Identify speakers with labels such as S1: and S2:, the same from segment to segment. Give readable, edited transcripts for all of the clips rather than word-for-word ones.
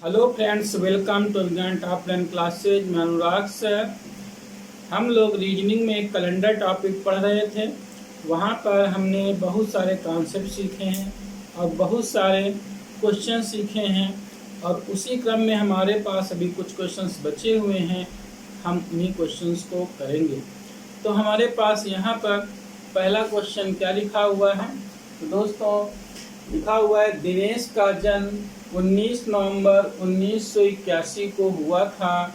S1: Hello friends, welcome to विज्ञान top 10 classes. मैं अनुराग sir. हम लोग रीजनिंग में एक कैलेंडर टॉपिक पढ़ रहे थे। वहाँ पर हमने बहुत सारे कॉन्सेप्ट सीखे हैं और बहुत सारे क्वेश्चन सीखे हैं, और उसी क्रम में हमारे पास अभी कुछ क्वेश्चंस बचे हुए हैं। हम उन्हीं क्वेश्चंस को करेंगे। तो हमारे पास यहाँ पर पहला क्वेश्चन क्या लिखा हुआ है? तो दोस्तों, लिखा हुआ है दिनेश का जन्म 19 नवंबर 1981 को हुआ था।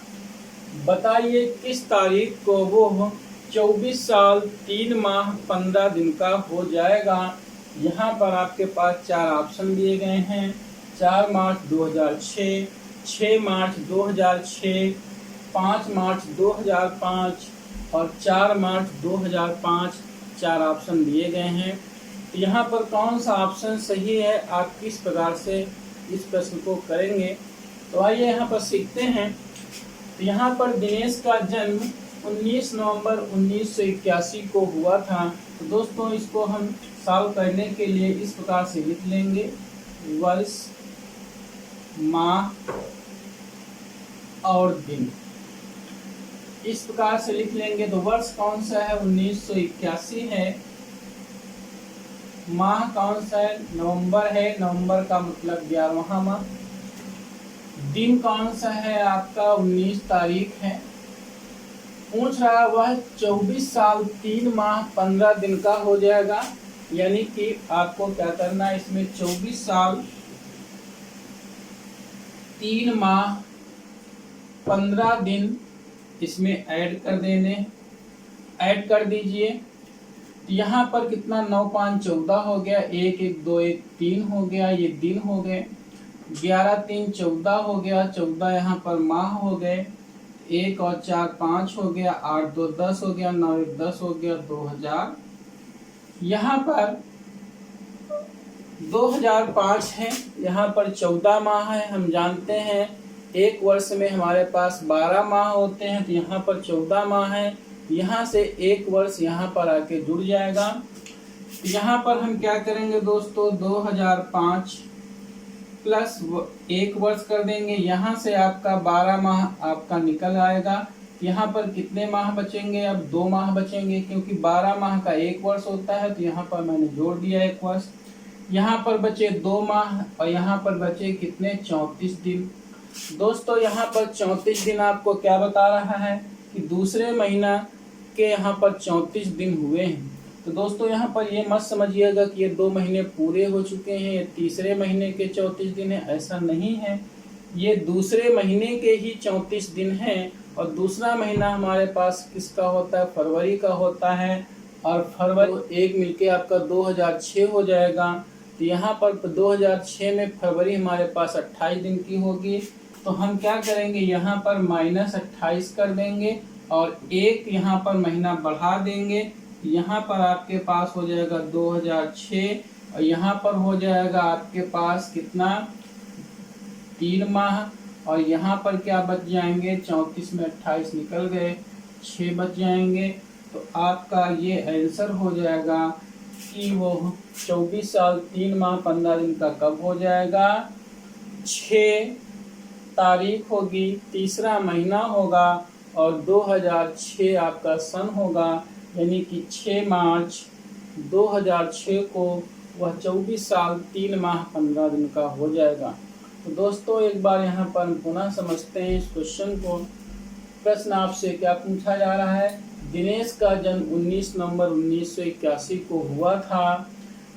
S1: बताइए किस तारीख को वो 24 साल 3 माह 15 दिन का हो जाएगा। यहाँ पर आपके पास चार ऑप्शन दिए गए हैं। 4 मार्च 2006, 6 मार्च 2006, 5 मार्च 2005 और 4 मार्च 2005। चार ऑप्शन दिए गए हैं। तो यहाँ पर कौन सा ऑप्शन सही है, आप किस प्रकार से इस प्रश्न को करेंगे, तो आइए यहाँ पर सीखते हैं। तो यहाँ पर दिनेश का जन्म 19 नवंबर 1981 को हुआ था। तो दोस्तों, इसको हम सॉल्व करने के लिए इस प्रकार से लिख लेंगे, वर्ष, माह और दिन। इस प्रकार से लिख लेंगे। तो वर्ष कौन सा है? 1981 है। माह कौन सा है? नवंबर है। नवंबर का मतलब 11वां माह। दिन कौन सा है? आपका 19 तारीख है। पूछ रहा वह 24 साल 3 माह 15 दिन का हो जाएगा। यानी कि आपको क्या करना है, इसमें 24 साल 3 माह 15 दिन इसमें ऐड कर देने, ऐड कर दीजिए। यहाँ पर कितना, 9 5 14 हो गया, 1 1 2 1 3 हो गया, ये दिन हो गए। 11 3 14 हो गया, 14 यहाँ पर माह हो गए। 1 और 4 5 हो गया, 8 2 10 हो गया, 9 1 10 हो गया, 2000। यहाँ पर 2005 है। यहाँ पर 14 माह है। हम जानते हैं एक वर्ष में हमारे पास 12 माह होते हैं, तो यहाँ पर 14 माह है। यहाँ से एक वर्ष यहाँ पर आके जुड़ जाएगा। तो यहाँ पर हम क्या करेंगे दोस्तों, 2005 प्लस 1 वर्ष कर देंगे। यहाँ से आपका 12 माह आपका निकल आएगा। यहाँ पर कितने माह बचेंगे? अब 2 माह बचेंगे, क्योंकि 12 माह का 1 वर्ष होता है। तो यहाँ पर मैंने जोड़ दिया 1 वर्ष। यहाँ पर बचे 2 माह और यहाँ पर बचे कितने, 34 दिन। दोस्तों, यहाँ पर 34 दिन आपको क्या बता रहा है कि दूसरे महीना के यहाँ पर 34 दिन हुए हैं। तो दोस्तों, यहाँ पर ये मत समझिएगा कि ये 2 महीने पूरे हो चुके हैं, ये तीसरे महीने के 34 दिन है। ऐसा नहीं है, ये दूसरे महीने के ही 34 दिन हैं। और दूसरा महीना हमारे पास किसका होता है? फरवरी का होता है। और फरवरी एक मिलके आपका 2006 हो जाएगा। तो यहाँ पर 2006 में फरवरी हमारे पास 28 दिन की होगी। तो हम क्या करेंगे, यहाँ पर -28 कर देंगे और एक यहाँ पर महीना बढ़ा देंगे। यहाँ पर आपके पास हो जाएगा 2006 और यहाँ पर हो जाएगा आपके पास कितना, 3 माह। और यहाँ पर क्या बच जाएंगे, 34 में 28 निकल गए, 6 बच जाएंगे। तो आपका ये आंसर हो जाएगा कि वो 24 साल 3 माह 15 दिन का कब हो जाएगा? 6 तारीख होगी, तीसरा महीना होगा और 2006 आपका सन होगा। यानी कि 6 मार्च 2006 को वह 24 साल 3 माह 15 दिन का हो जाएगा। तो दोस्तों, एक बार यहाँ पर पुनः समझते हैं इस क्वेश्चन को। प्रश्न आपसे क्या पूछा जा रहा है? दिनेश का जन्म 19 नवंबर 1981 को हुआ था।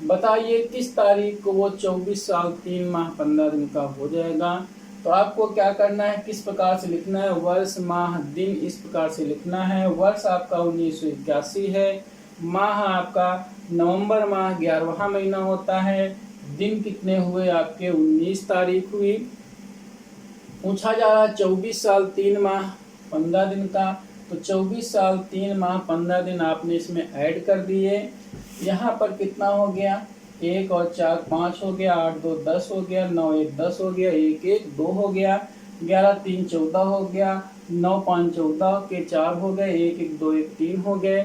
S1: बताइए किस तारीख को वो 24 साल 3 माह 15 दिन का हो जाएगा। तो आपको क्या करना है, किस प्रकार से लिखना है, वर्ष, माह, दिन, इस प्रकार से लिखना है। वर्ष आपका 1981 है। माह आपका नवंबर माह 11वां महीना होता है। दिन कितने हुए आपके, 19 तारीख हुई। पूछा जा रहा है 24 साल 3 माह 15 दिन का। तो 24 साल 3 माह 15 दिन आपने इसमें ऐड कर दिए। यहाँ पर कितना हो गया, 1 और 4 5 हो गया, 8 2 10 हो गया, 9 1 10 हो गया, 1 1 2 हो गया, 11 3 14 हो गया, 9 5 14 के 4 हो गए, 1 1 2 1 3 हो गए।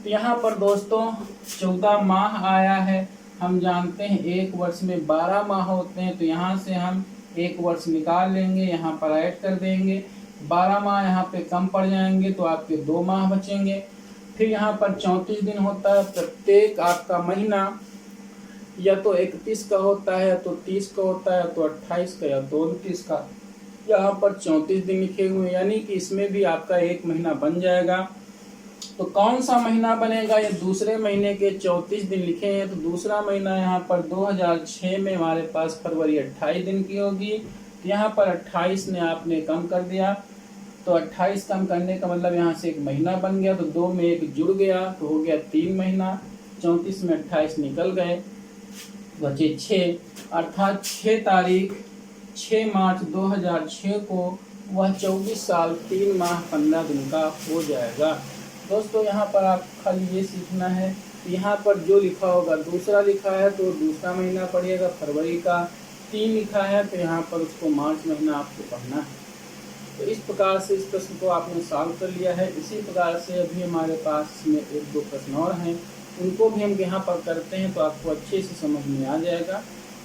S1: तो यहाँ पर दोस्तों 14 माह आया है। हम जानते हैं एक वर्ष में 12 माह होते हैं। तो यहाँ से हम एक वर्ष निकाल लेंगे, यहाँ पर ऐड कर देंगे। 12 माह यहाँ पे कम पड़ जाएंगे तो आपके 2 माह बचेंगे। फिर यहाँ पर 34 दिन होता है। प्रत्येक आपका महीना या तो 31 का होता है, या तो 30 का होता है, या तो 28 का, या तो 29 का। यहाँ पर 34 दिन लिखे हुए हैं, यानी कि इसमें भी आपका एक महीना बन जाएगा। तो कौन सा महीना बनेगा? ये दूसरे महीने के 34 दिन लिखे हैं, तो दूसरा महीना यहाँ पर 2006 में हमारे पास फरवरी 28 दिन की होगी। यहाँ पर 28 ने आपने कम कर दिया, तो 28 कम करने का मतलब यहाँ से एक महीना बन गया, तो 2 में 1 जुड़ गया तो हो गया 3 महीना। 34 में 28 निकल गए, बचे 6, अर्थात 6 तारीख 6 मार्च 2006 को वह 24 साल 3 माह 15 दिन का हो जाएगा। दोस्तों यहाँ पर आप खाली ये सीखना है, यहाँ पर जो लिखा होगा, दूसरा लिखा है तो दूसरा महीना पड़ेगा फरवरी का, 3 लिखा है तो यहाँ पर उसको मार्च महीना आपको पढ़ना है। तो इस प्रकार से इस प्रश्न को आपने सॉल्व कर लिया है। इसी प्रकार से अभी हमारे पास इसमें 1-2 प्रश्न और हैं, उनको भी हम यहाँ पर करते हैं तो आपको अच्छे से समझ में आ जाएगा।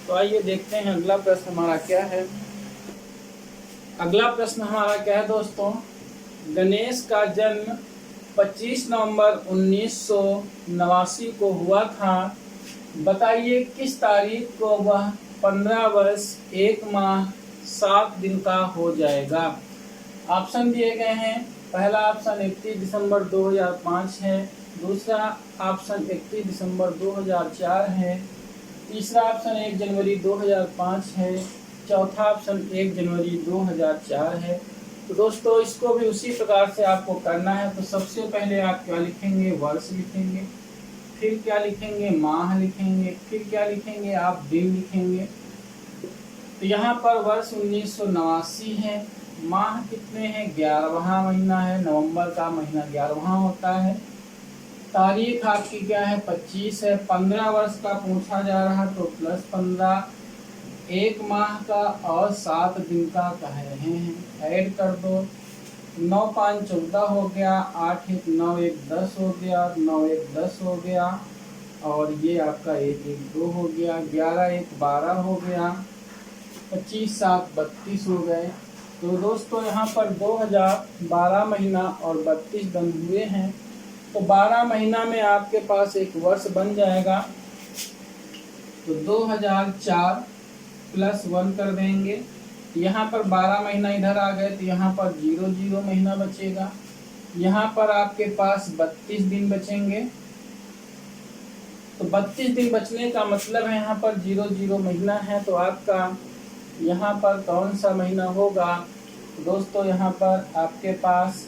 S1: तो आइए देखते हैं अगला प्रश्न हमारा क्या है। अगला प्रश्न हमारा क्या है दोस्तों? गणेश का जन्म 25 नवंबर 1989 को हुआ था। बताइए किस तारीख को वह 15 वर्ष 1 माह 7 दिन का हो जाएगा। ऑप्शन दिए गए हैं। पहला ऑप्शन 31 दिसंबर 2005 है, दूसरा ऑप्शन 31 दिसंबर 2004 है, तीसरा ऑप्शन 1 जनवरी 2005 है, चौथा ऑप्शन 1 जनवरी 2004 है। तो दोस्तों इसको भी उसी प्रकार से आपको करना है। तो सबसे पहले आप क्या लिखेंगे? वर्ष लिखेंगे, फिर क्या लिखेंगे? माह लिखेंगे, फिर क्या लिखेंगे? आप दिन लिखेंगे। तो यहाँ पर वर्ष 1989 है, माह कितने हैं? 11वां महीना है, नवंबर का महीना 11वां होता है। तारीख आपकी क्या है? 25 है। 15 वर्ष का पूछा जा रहा तो +15, 1 माह का और 7 दिन का कह रहे हैं। ऐड कर दो, 9 5 14 हो गया, 8 1 9 1 10 हो गया, 9 1 10 हो गया, और ये आपका 1 1 2 हो गया, 11 1 12 हो गया, 25 7 32 हो गए। तो दोस्तों यहाँ पर 2012 महीना और 32 दिन हुए हैं। तो 12 महीना में आपके पास एक वर्ष बन जाएगा। तो 2004 + 1 कर देंगे। यहाँ पर 12 महीना इधर आ गए तो यहाँ पर 0 0 महीना बचेगा। यहाँ पर आपके पास 32 दिन बचेंगे। तो 32 दिन बचने का मतलब है यहाँ पर 0 0 महीना है। तो आपका यहाँ पर कौन सा महीना होगा? दोस्तों यहाँ पर आपके पास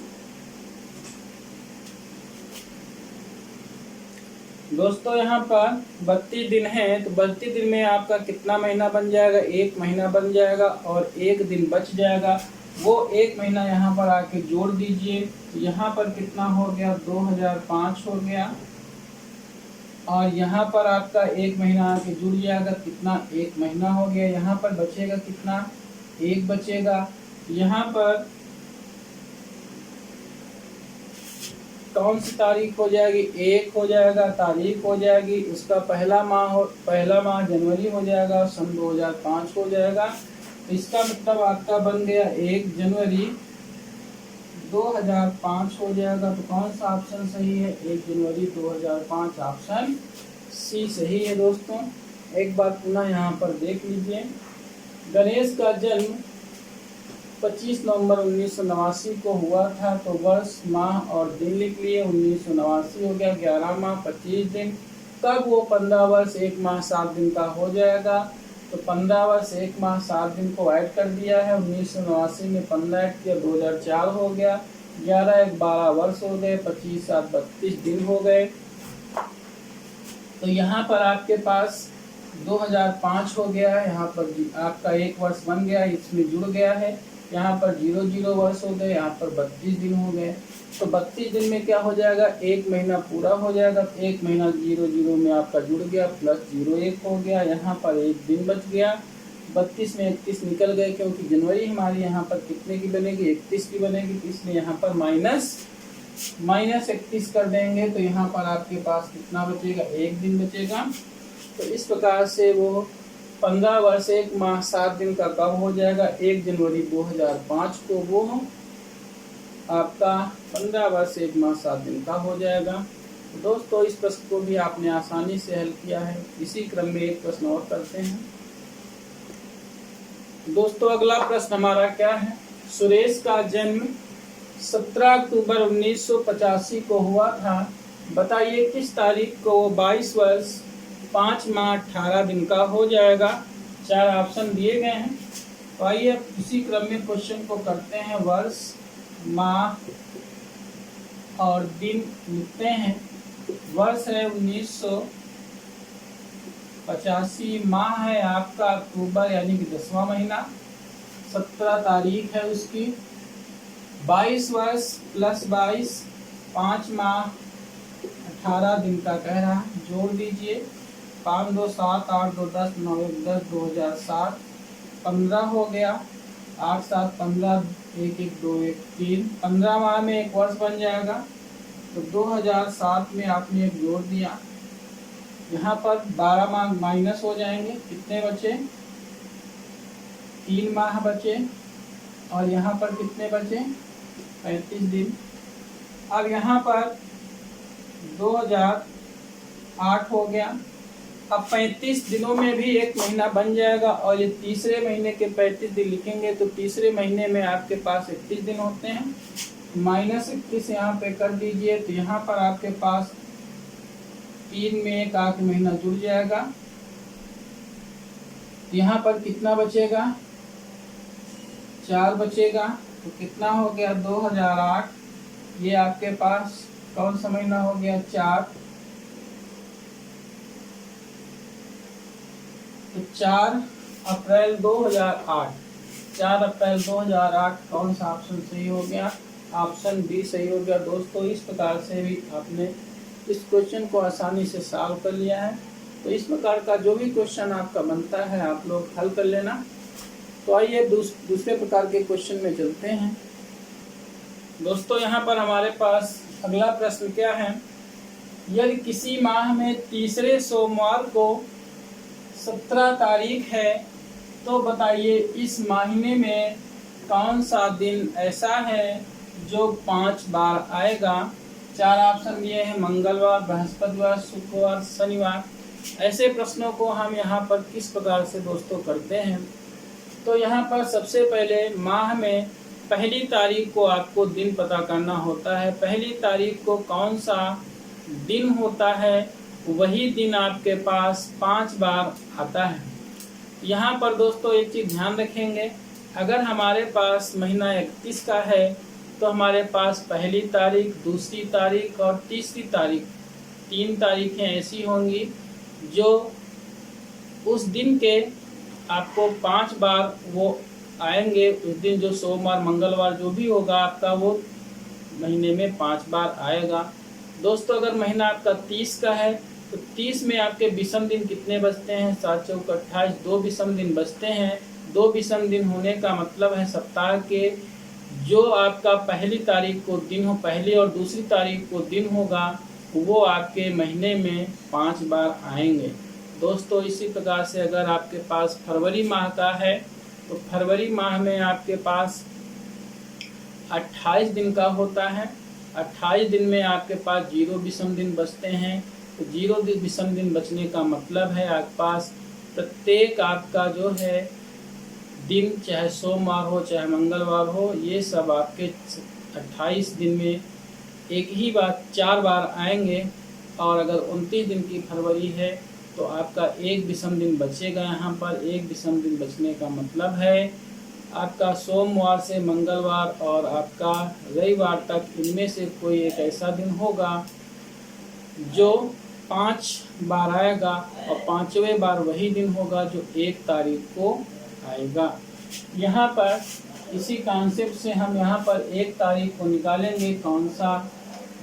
S1: यहाँ पर 32 दिन है। तो 32 दिन में आपका कितना महीना बन जाएगा? 1 महीना बन जाएगा और 1 दिन बच जाएगा। वो 1 महीना यहाँ पर आके जोड़ दीजिए। यहाँ पर कितना हो गया? 2005 हो गया। और यहाँ पर आपका 1 महीना आके जुड़ जाएगा, कितना? 1 महीना हो गया। यहाँ पर बचेगा कितना? 1 बचेगा। यहाँ पर कौन सी तारीख हो जाएगी? 1 हो जाएगा, तारीख हो जाएगी। उसका पहला माह जनवरी हो जाएगा, सन 2005 हो जाएगा। तो इसका मतलब आपका बन गया 1 जनवरी 2005 हो जाएगा। तो कौन सा ऑप्शन सही है? 1 जनवरी 2005 ऑप्शन सी सही है। दोस्तों एक बात पुनः यहाँ पर देख लीजिए। गणेश का जन्म 25 नवंबर 1989 को हुआ था। तो वर्ष माह और दिन लिख लिए। 1989 हो गया, 11 माह 25 दिन। कब वो 15 वर्ष 1 माह 7 दिन का हो जाएगा? तो 15 वर्ष 1 माह 7 दिन को ऐड कर दिया है। 1989 में 15 ऐड किया, 2004 हो गया। 11 1 12 वर्ष हो गए, 25 7 32 दिन हो गए। तो यहाँ पर आपके पास 2005 हो गया है। यहाँ पर आपका 1 वर्ष बन गया, इसमें जुड़ गया है। यहाँ पर 0 0 वर्ष हो गए, यहाँ पर 32 दिन हो गए। तो 32 दिन में क्या हो जाएगा? 1 महीना पूरा हो जाएगा। 1 महीना 0 0 में आपका जुड़ गया, +0 1 हो गया। यहाँ पर 1 दिन बच गया। 32 में 31 निकल गए, क्योंकि जनवरी हमारी यहाँ पर कितने की बनेगी? 31 की बनेगी। तो इसलिए यहाँ पर माइनस 31 कर देंगे। तो यहाँ पर आपके पास कितना बचेगा? 1 दिन बचेगा। तो इस प्रकार से वो 15 वर्ष 1 माह 7 दिन का कब हो जाएगा? 1 जनवरी 2005 को वो आपका 15 वर्ष 1 माह 7 दिन का हो जाएगा। तो दोस्तों इस प्रश्न को भी आपने आसानी से हल किया है। इसी क्रम में एक प्रश्न और करते हैं। दोस्तों अगला प्रश्न हमारा क्या है? सुरेश का जन्म 17 अक्टूबर 1985 को हुआ था। बताइए किस तारीख को वो 22 वर्ष 5 माह 18 दिन का हो जाएगा? 4 ऑप्शन दिए गए हैं। तो आइए इसी क्रम में क्वेश्चन को करते हैं। वर्ष, माह और दिन लिखते हैं। वर्ष है 1985, माह है आपका अक्टूबर यानी कि 10वां महीना, 17 तारीख है उसकी, 22 वर्ष प्लस 22 5 माह 18 दिन का कह रहा है। जोड़ दीजिए 5 2 7 8 2 10 9 1 10 2007 15 हो गया, 8 7 15 1 1 2 1 3 15 माह में एक वर्ष बन जाएगा। तो 2007 में आपने एक जोड़ दिया, यहाँ पर 12 माह माइनस हो जाएंगे, कितने बचे? 3 माह बचे। और यहाँ पर कितने बचे? 35 दिन। अब यहाँ पर 2008 हो गया। अब 35 दिनों में भी एक महीना बन जाएगा और ये तीसरे महीने के 35 दिन लिखेंगे तो तीसरे महीने में आपके पास 31 दिन होते हैं। -31 यहाँ पे कर दीजिए तो यहाँ पर आपके पास 3 में एक आके महीना जुड़ जाएगा। यहाँ पर कितना बचेगा? 4 बचेगा। तो कितना हो गया? 2008। ये आपके पास कौन सा महीना हो गया? 4। तो 4 अप्रैल 2008। 4 अप्रैल 2008 कौन सा ऑप्शन सही हो गया? ऑप्शन बी सही हो गया। दोस्तों इस प्रकार से भी आपने इस क्वेश्चन को आसानी से सॉल्व कर लिया है। तो इस प्रकार का जो भी क्वेश्चन आपका बनता है आप लोग हल कर लेना। तो आइए दूसरे प्रकार के क्वेश्चन में चलते हैं। दोस्तों यहाँ पर हमारे पास अगला प्रश्न क्या है? यदि किसी माह में तीसरे सोमवार को 17 तारीख है तो बताइए इस महीने में कौन सा दिन ऐसा है जो 5 बार आएगा? 4 ऑप्शन दिए हैं, मंगलवार, बृहस्पतिवार, शुक्रवार, शनिवार। ऐसे प्रश्नों को हम यहाँ पर किस प्रकार से दोस्तों करते हैं? तो यहाँ पर सबसे पहले माह में पहली तारीख को आपको दिन पता करना होता है। पहली तारीख को कौन सा दिन होता है वही दिन आपके पास 5 बार आता है। यहाँ पर दोस्तों एक चीज़ ध्यान रखेंगे, अगर हमारे पास महीना 31 का है तो हमारे पास पहली तारीख, दूसरी तारीख और तीसरी तारीख, 3 तारीखें ऐसी होंगी जो उस दिन के आपको 5 बार वो आएंगे। उस दिन जो सोमवार, मंगलवार जो भी होगा आपका वो महीने में 5 बार आएगा। दोस्तों अगर महीना आपका 30 का है तो 30 में आपके विषम दिन कितने बचते हैं? 7 चौक 28, 2 विषम दिन बचते हैं। 2 विषम दिन होने का मतलब है सप्ताह के जो आपका पहली तारीख को दिन हो, पहली और दूसरी तारीख को दिन होगा वो आपके महीने में 5 बार आएंगे। दोस्तों इसी प्रकार से अगर आपके पास फरवरी माह का है तो फरवरी माह में आपके पास 28 दिन का होता है। 28 दिन में आपके पास 0 विषम दिन बचते हैं। तो 0 विषम दिन बचने का मतलब है आपके पास प्रत्येक आपका जो है दिन, चाहे सोमवार हो चाहे मंगलवार हो, ये सब आपके 28 दिन में एक ही बार 4 बार आएंगे। और अगर 29 दिन की फरवरी है तो आपका 1 विषम दिन बचेगा। यहाँ पर 1 विषम दिन बचने का मतलब है आपका सोमवार से मंगलवार और आपका रविवार तक इनमें से कोई एक ऐसा दिन होगा जो 5 बार आएगा और 5वें बार वही दिन होगा जो 1 तारीख को आएगा। यहाँ पर इसी कॉन्सेप्ट से हम यहाँ पर 1 तारीख को निकालेंगे। कौन सा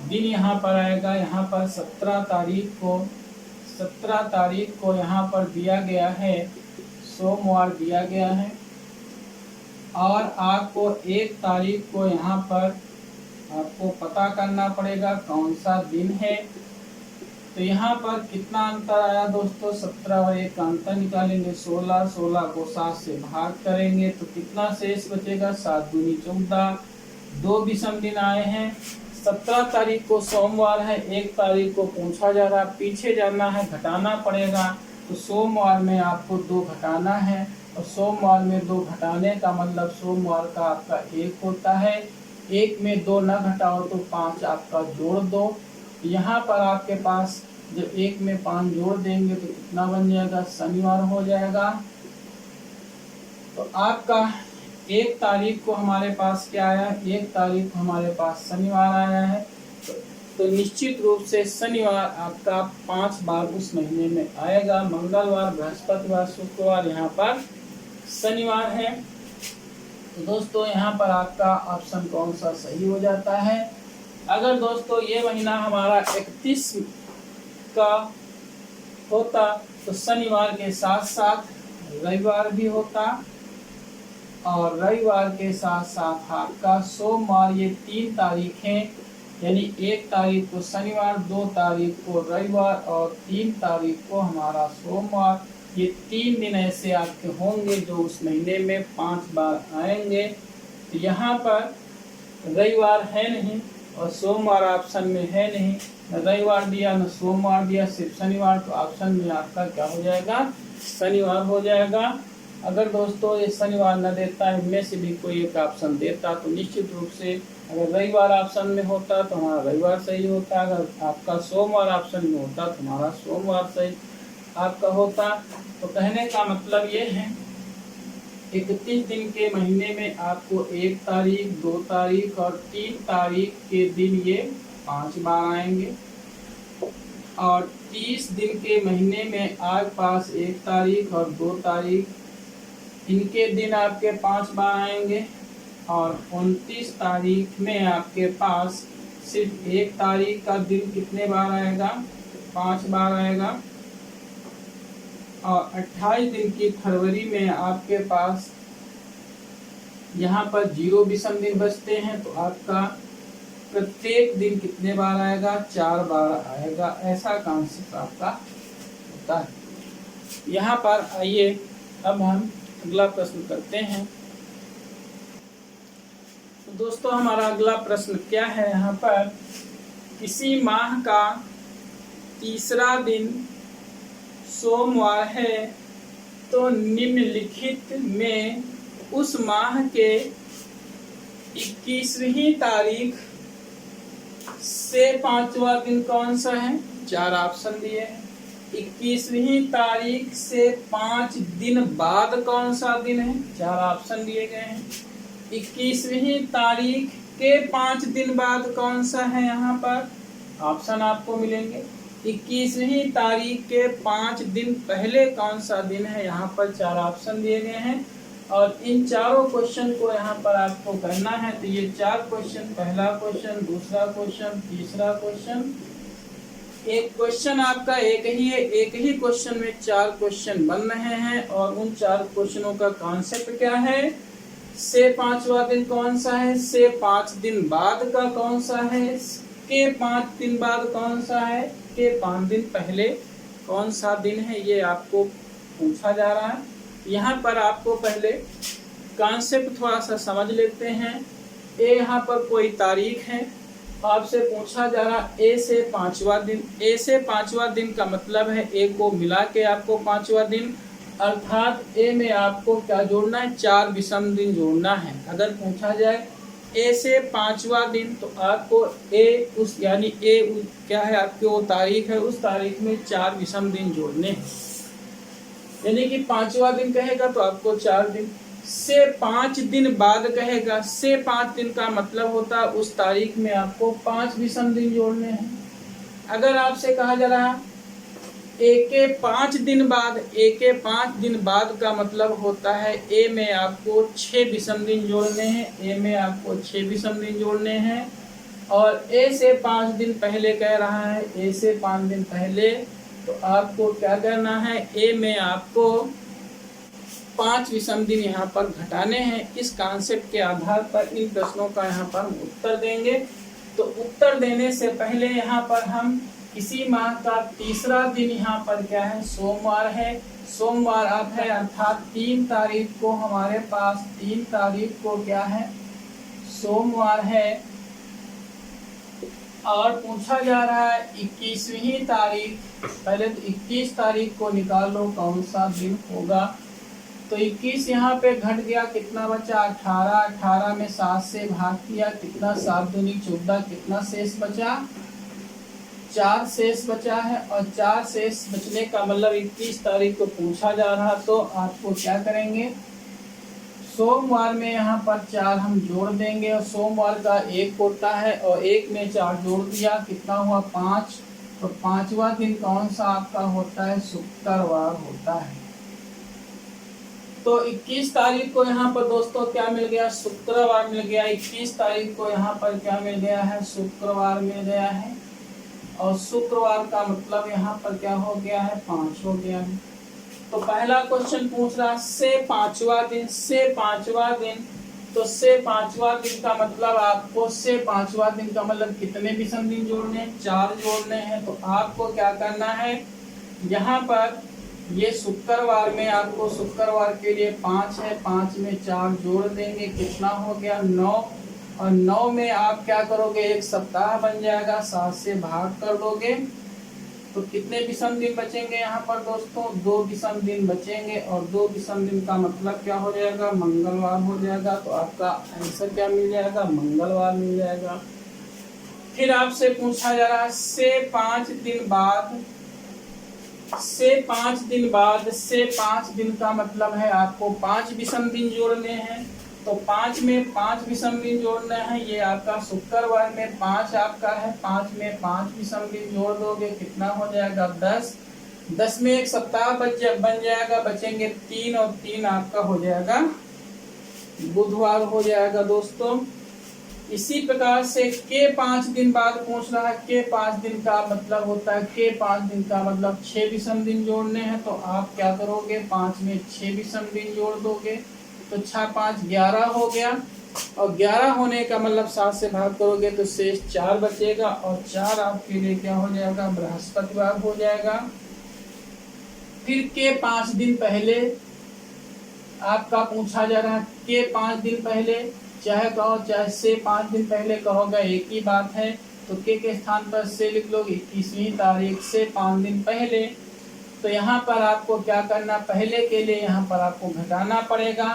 S1: दिन यहाँ पर आएगा? यहाँ पर 17 तारीख को यहाँ पर दिया गया है, सोमवार दिया गया है। और आपको 1 तारीख को यहाँ पर आपको पता करना पड़ेगा कौन सा दिन है। तो यहाँ पर कितना अंतर आया दोस्तों, 17 और 1 का अंतर निकालेंगे 16, 16 को 7 से भाग करेंगे तो कितना शेष बचेगा, 7 दूनी 14। 2 विषम दिन आए हैं, 17 तारीख को सोमवार है, 1 तारीख को पूछा जा रहा, पीछे जाना है, घटाना पड़ेगा। तो सोमवार में आपको 2 घटाना है और सोमवार में 2 घटाने का मतलब सोमवार का आपका 1 होता है। 1 में 2 न घटाओ तो 5 आपका जोड़ दो। यहाँ पर आपके पास जब 1 में 5 जोड़ देंगे तो कितना बन जाएगा, शनिवार हो जाएगा। तो आपका 1 तारीख को हमारे पास क्या आया, 1 तारीख को हमारे पास शनिवार आया है। तो निश्चित रूप से शनिवार आपका 5 बार उस महीने में आएगा। मंगलवार, बृहस्पतिवार, शुक्रवार, यहाँ पर शनिवार है। तो दोस्तों यहाँ पर आपका ऑप्शन कौन सा सही हो जाता है। अगर दोस्तों ये महीना हमारा 31 का होता तो शनिवार के साथ साथ रविवार भी होता और रविवार के साथ साथ आपका सोमवार, ये 3 तारीखें, यानी 1 तारीख को शनिवार, 2 तारीख को रविवार और 3 तारीख को हमारा सोमवार, ये 3 दिन ऐसे आपके होंगे जो उस महीने में 5 बार आएंगे। तो यहाँ पर रविवार है नहीं और सोमवार ऑप्शन में है नहीं, न रविवार दिया न सोमवार दिया, सिर्फ शनिवार, तो ऑप्शन में आपका क्या हो जाएगा, शनिवार हो जाएगा। अगर दोस्तों ये शनिवार न देता, इनमें से भी कोई एक ऑप्शन देता तो निश्चित रूप से अगर रविवार ऑप्शन में होता तो हमारा रविवार सही होता, अगर आपका सोमवार ऑप्शन में होता तो हमारा सोमवार सही आपका होता। तो कहने का मतलब ये है 31 दिन के महीने में आपको 1 तारीख, 2 तारीख और 3 तारीख के दिन ये 5 बार आएंगे और 30 दिन के महीने में आपके पास 1 तारीख और 2 तारीख, इनके दिन आपके 5 बार आएंगे और 29 तारीख में आपके पास सिर्फ 1 तारीख का दिन कितने बार आएगा, 5 बार आएगा और 28 दिन की फरवरी में आपके पास यहाँ पर 0 विषम दिन बचते हैं तो आपका प्रत्येक दिन कितने बार आएगा, 4 बार आएगा। ऐसा कॉन्सेप्ट आपका होता है। यहाँ पर आइए अब हम अगला प्रश्न करते हैं। तो दोस्तों हमारा अगला प्रश्न क्या है, यहाँ पर किसी माह का तीसरा दिन सोमवार है तो निम्नलिखित में उस माह के 21वीं तारीख से 5वां दिन कौन सा है, 4 ऑप्शन दिए हैं। 21वीं तारीख से 5 दिन बाद कौन सा दिन है, 4 ऑप्शन दिए गए हैं। 21वीं तारीख के 5 दिन बाद कौन सा है, यहाँ पर ऑप्शन आपको मिलेंगे। 21वीं तारीख के 5 दिन पहले कौन सा दिन है, यहाँ पर 4 ऑप्शन दिए गए हैं और इन चारों क्वेश्चन को यहाँ पर आपको करना है। तो ये 4 क्वेश्चन, पहला क्वेश्चन, दूसरा क्वेश्चन, तीसरा क्वेश्चन, एक क्वेश्चन आपका एक ही है, एक ही क्वेश्चन में 4 क्वेश्चन बन रहे हैं और उन 4 क्वेश्चनों का कॉन्सेप्ट क्या है, से 5वां दिन कौन सा है, से 5 दिन बाद का कौन सा है, के 5 दिन बाद कौन सा है, के 5 दिन पहले कौन सा दिन है, ये आपको पूछा जा रहा है। यहाँ पर आपको पहले कॉन्सेप्ट थोड़ा सा समझ लेते हैं। ए यहाँ पर कोई तारीख है, आपसे पूछा जा रहा ए से 5वां दिन। ए से 5वां दिन का मतलब है ए को मिला के आपको 5वां दिन, अर्थात ए में आपको क्या जोड़ना है, 4 विषम दिन जोड़ना है। अगर पूछा जाए ए से 5वां दिन तो आपको ए उस यानी ए क्या है आपकी वो तारीख है, उस तारीख में 4 विषम दिन जोड़ने हैं। यानी कि 5वां दिन कहेगा तो आपको 4 दिन, से 5 दिन बाद कहेगा, से 5 दिन का मतलब होता है उस तारीख में आपको 5 विषम दिन जोड़ने हैं। अगर आपसे कहा जा रहा ए के 5 दिन बाद, ए के 5 दिन बाद का मतलब होता है ए में आपको 6 विषम दिन जोड़ने हैं, ए में आपको 6 विषम दिन जोड़ने हैं। और ए से 5 दिन पहले कह रहा है, ए से 5 दिन पहले तो आपको क्या करना है, ए में आपको 5 विषम दिन यहाँ पर घटाने हैं। इस कॉन्सेप्ट के आधार पर इन प्रश्नों का यहाँ पर हम उत्तर देंगे। तो उत्तर देने से पहले यहाँ पर हम किसी माह का तीसरा दिन यहाँ पर क्या है, सोमवार है। सोमवार अब है, अर्थात 3 तारीख को हमारे पास 3 तारीख को क्या है, सोमवार है। और पूछा जा रहा है 21वीं तारीख। पहले तो 21 तारीख को निकालो कौन सा दिन होगा। तो 21 यहाँ पे घट गया, कितना बचा 18। 18 में 7 से भाग किया, कितना 7 दूनी 14, कितना शेष बचा 4 शेष बचा है। और 4 शेष बचने का मतलब 21 तारीख को पूछा जा रहा, तो आपको क्या करेंगे, सोमवार में यहाँ पर 4 हम जोड़ देंगे। और सोमवार का 1 होता है और 1 में 4 जोड़ दिया, कितना हुआ 5। तो 5वां दिन कौन सा आपका होता है, शुक्रवार होता है। तो 21 तारीख को यहाँ पर दोस्तों क्या मिल गया, शुक्रवार मिल गया। 21 तारीख को यहाँ पर क्या मिल गया है, शुक्रवार मिल गया है। और शुक्रवार का मतलब यहाँ पर क्या हो गया है, 5 हो गया है। तो पहला क्वेश्चन पूछ रहा से 5वां दिन, से 5वां दिन। तो से 5वां दिन का मतलब आपको, से 5वां दिन का मतलब कितने विषम दिन जोड़ने हैं, 4 जोड़ने हैं। तो आपको क्या करना है, यहाँ पर ये शुक्रवार में आपको, शुक्रवार के लिए 5 है, 5 में 4 जोड़ देंगे, कितना हो गया 9। और 9 में आप क्या करोगे, एक सप्ताह बन जाएगा, 7 से भाग कर दोगे तो कितने विषम दिन बचेंगे यहाँ पर दोस्तों, 2 विषम दिन बचेंगे। और 2 विषम दिन का मतलब क्या हो जाएगा, मंगलवार हो जाएगा। तो आपका आंसर क्या मिल जाएगा, मंगलवार मिल जाएगा। फिर आपसे पूछा जा रहा है से 5 दिन बाद, से 5 दिन बाद, से 5 दिन का मतलब है आपको 5 विषम दिन जोड़ने हैं। तो 5 में 5 विषम दिन जोड़ना है। ये आपका शुक्रवार में 5 आपका है, 5 में 5 विषम दिन जोड़ दोगे, कितना हो जाएगा 10। 10 में एक सप्ताह बन जाएगा, बचेंगे 3 और 3 आपका हो जाएगा बुधवार हो जाएगा दोस्तों। इसी प्रकार से के 5 दिन बाद पूछ रहा है, के 5 दिन का मतलब होता है, के 5 दिन का मतलब 6 विषम दिन जोड़ने हैं। तो आप क्या करोगे, 5 में 6 विषम दिन जोड़ दोगे, तो 6 5 11 हो गया। और 11 होने का मतलब 7 से भाग करोगे तो शेष 4 बचेगा। और 4 आपके लिए क्या हो जाएगा, बृहस्पतिवार हो जाएगा। फिर के 5 दिन पहले आपका पूछा जा रहा है, के 5 दिन पहले, चाहे कहो चाहे से 5 दिन पहले कहोगे एक ही बात है। तो के स्थान पर से लिख लो, 21वीं तारीख से 5 दिन पहले। तो यहाँ पर आपको क्या करना, पहले के लिए यहाँ पर आपको घटाना पड़ेगा।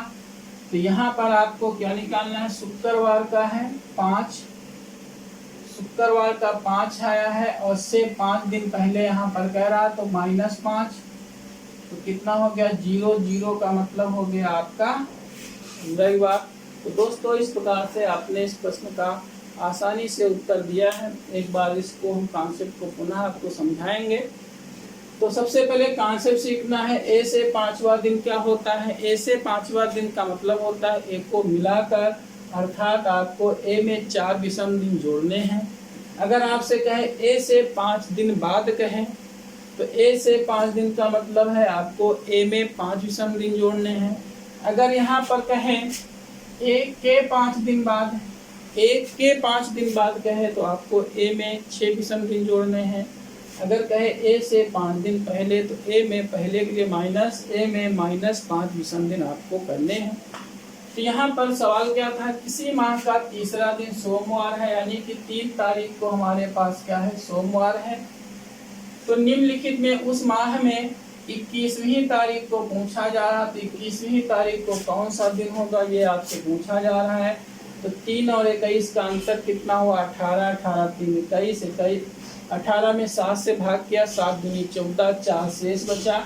S1: तो यहाँ पर आपको क्या निकालना है, शुक्रवार का है 5, शुक्रवार का 5 आया है। और से 5 दिन पहले यहाँ पर कह रहा तो -5, तो कितना हो गया 0, 0 का मतलब हो गया आपका रविवार। तो दोस्तों इस प्रकार से आपने इस प्रश्न का आसानी से उत्तर दिया है। एक बार इसको हम कॉन्सेप्ट को पुनः आपको समझाएंगे। तो सबसे पहले कॉन्सेप्ट सीखना है, ए से 5वां दिन क्या होता है। ए से 5वां दिन का मतलब होता है ए को मिलाकर, अर्थात आपको ए में 4 विषम दिन जोड़ने हैं। अगर आपसे कहे ए से 5 दिन बाद कहें, तो ए से 5 दिन का मतलब है आपको ए में 5 विषम दिन जोड़ने हैं। अगर यहाँ पर कहें एक के 5 दिन बाद, एक के 5 दिन बाद कहे तो आपको ए में 6 विषम दिन जोड़ने हैं। अगर कहे ए से 5 दिन पहले, तो ए में पहले के लिए माइनस, ए में -5 विषम दिन आपको करने हैं। तो यहाँ पर सवाल क्या था, किसी माह का तीसरा दिन सोमवार है, यानी कि 3 तारीख को हमारे पास क्या है, सोमवार है। तो निम्नलिखित में उस माह में 21वीं तारीख को पूछा जा रहा, तो 21वीं तारीख को कौन सा दिन होगा ये आपसे पूछा जा रहा है। तो 3 और 21 का अंतर कितना हुआ, 18, 18 3 21, 21 18 में 7 से भाग किया, 7 दूनी 14, 4 शेष बचा।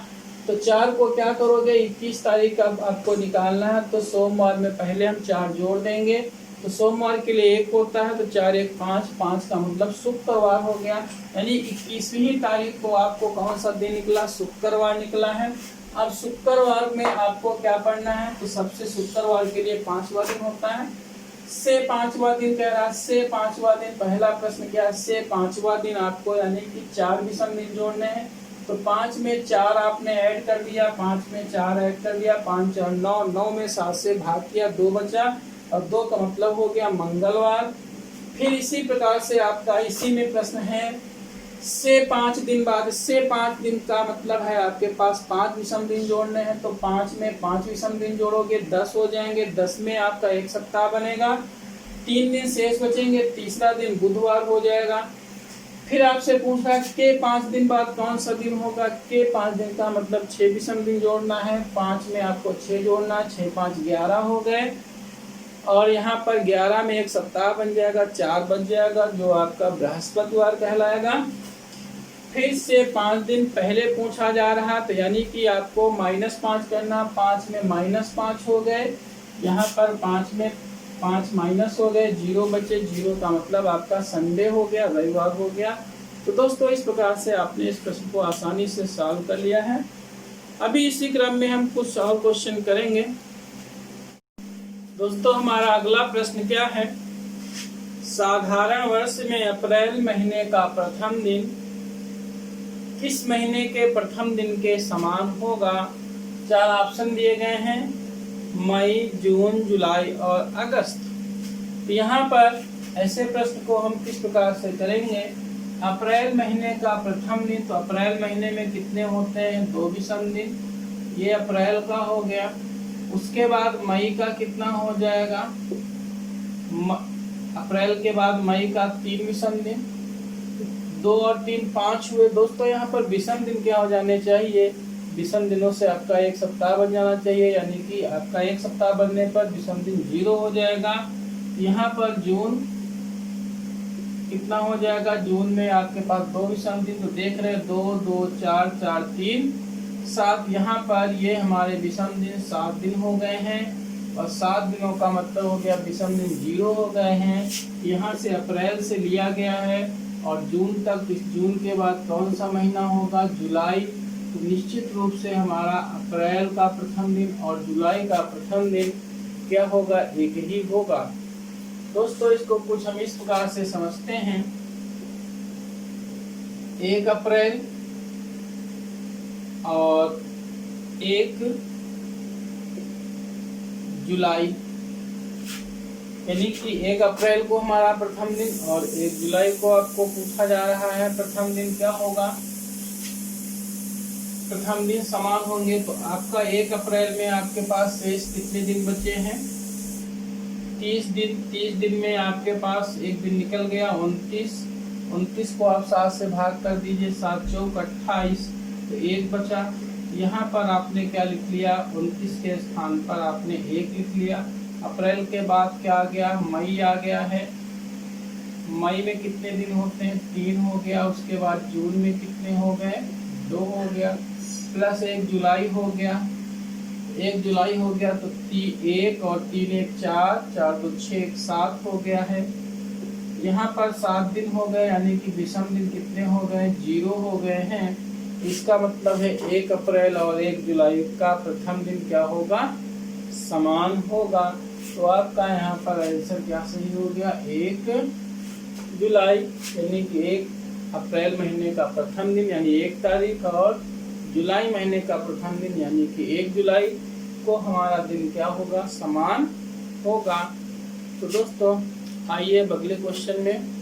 S1: तो 4 को क्या करोगे, 21 तारीख का आपको निकालना है। तो सोमवार में पहले हम 4 जोड़ देंगे, तो सोमवार के लिए 1 होता है, तो 4 1 5, 5 का मतलब शुक्रवार हो गया। यानी 21वीं तारीख को आपको कौन सा दिन निकला, शुक्रवार निकला है। अब शुक्रवार में आपको क्या पढ़ना है, तो सबसे शुक्रवार के लिए 5वां दिन होता है। से 5वां दिन कह रहा है, से 5वां दिन, पहला प्रश्न क्या है, से 5वां दिन आपको यानी कि 4 विषम दिन जोड़ने हैं। तो 5 में 4 आपने ऐड कर दिया, 5 में 4 ऐड कर दिया, 5 और 9, 9 में 7 से भाग किया, 2 बचा, और 2 का मतलब हो गया मंगलवार। फिर इसी प्रकार से आपका इसी में प्रश्न है, से 5 दिन बाद, इससे 5 दिन का मतलब है आपके पास 5 विषम दिन जोड़ने हैं, तो 5 में 5 विषम दिन जोड़ोगे 10 हो जाएंगे, 10 में आपका 1 सप्ताह बनेगा, 3 दिन शेष बचेंगे, तीसरा दिन बुधवार हो जाएगा। फिर आपसे पूछ रहा है के 5 दिन बाद कौन सा दिन होगा, के 5 दिन का मतलब 6 विषम दिन जोड़ना है, 5 में आपको 6 जोड़ना, 6 5 11 हो गए, और यहाँ पर 11 में 1 सप्ताह बन जाएगा, 4 बच जाएगा जो आपका बृहस्पतिवार कहलाएगा। फिर से 5 दिन पहले पूछा जा रहा, तो यानी कि आपको -5 करना, 5 में -5 हो गए, यहाँ पर 5 में 5 माइनस हो गए, 0 बचे, 0 का मतलब आपका संडे हो गया, रविवार हो गया। तो दोस्तों इस प्रकार से आपने इस प्रश्न को आसानी से सॉल्व कर लिया है। अभी इसी क्रम में हम कुछ और क्वेश्चन करेंगे। दोस्तों हमारा अगला प्रश्न क्या है, साधारण वर्ष में अप्रैल महीने का प्रथम दिन किस महीने के प्रथम दिन के समान होगा। 4 ऑप्शन दिए गए हैं, मई, जून, जुलाई और अगस्त। तो यहाँ पर ऐसे प्रश्न को हम किस प्रकार से करेंगे, अप्रैल महीने का प्रथम दिन, तो अप्रैल महीने में कितने होते हैं, 2 विषम दिन, ये अप्रैल का हो गया। उसके बाद मई का कितना हो जाएगा, अप्रैल के बाद मई का 3 विषम दिन, 2 और 3 5 हुए। दोस्तों यहाँ पर विषम दिन क्या हो जाने चाहिए, विषम दिनों से आपका 1 सप्ताह बन जाना चाहिए, यानी कि आपका 1 सप्ताह बनने पर विषम दिन 0 हो जाएगा। यहाँ पर जून कितना हो जाएगा, जून में आपके पास 2 विषम दिन, तो देख रहे हैं 2 2 4 4 3 7, यहाँ पर ये हमारे विषम दिन 7 दिन हो गए हैं, और 7 दिनों का मतलब हो गया विषम दिन 0 हो गए हैं। यहाँ से अप्रैल से लिया गया है और जून तक, इस जून के बाद कौन सा महीना होगा, जुलाई। तो निश्चित रूप से हमारा अप्रैल का प्रथम दिन और जुलाई का प्रथम दिन क्या होगा, एक ही होगा। दोस्तों इसको कुछ हम इस प्रकार से समझते हैं, 1 अप्रैल और 1 जुलाई, यानी कि 1 अप्रैल को हमारा प्रथम दिन और 1 जुलाई को आपको पूछा जा रहा है प्रथम दिन क्या होगा, प्रथम दिन समान होंगे। तो आपका 1 अप्रैल में आपके पास शेष कितने दिन बचे हैं, 30 दिन। 30 दिन में आपके पास एक दिन निकल गया, 29 को आप 7 से भाग कर दीजिए, 7 चौक 28, तो 1 बचा। यहाँ पर आपने क्या लिख लिया, 29 के स्थान पर आपने 1 लिख लिया। अप्रैल के बाद क्या आ गया, मई आ गया है, मई में कितने दिन होते हैं, 3 हो गया। उसके बाद जून में कितने हो गए, 2 हो गया, प्लस 1 जुलाई हो गया, 1 जुलाई हो गया, तो 1 और 3 1 4, 4 2 6 1 7 हो गया है। यहाँ पर 7 दिन हो गए, यानी कि विषम दिन कितने हो गए, 0 हो गए हैं। इसका मतलब है 1 अप्रैल और 1 जुलाई का प्रथम दिन क्या होगा, समान होगा। तो आपका यहाँ पर आंसर क्या सही हो गया, 1 जुलाई, यानी कि 1 अप्रैल महीने का प्रथम दिन यानी 1 तारीख, और जुलाई महीने का प्रथम दिन यानी कि 1 जुलाई को हमारा दिन क्या होगा, समान होगा। तो दोस्तों आइए अगले क्वेश्चन में।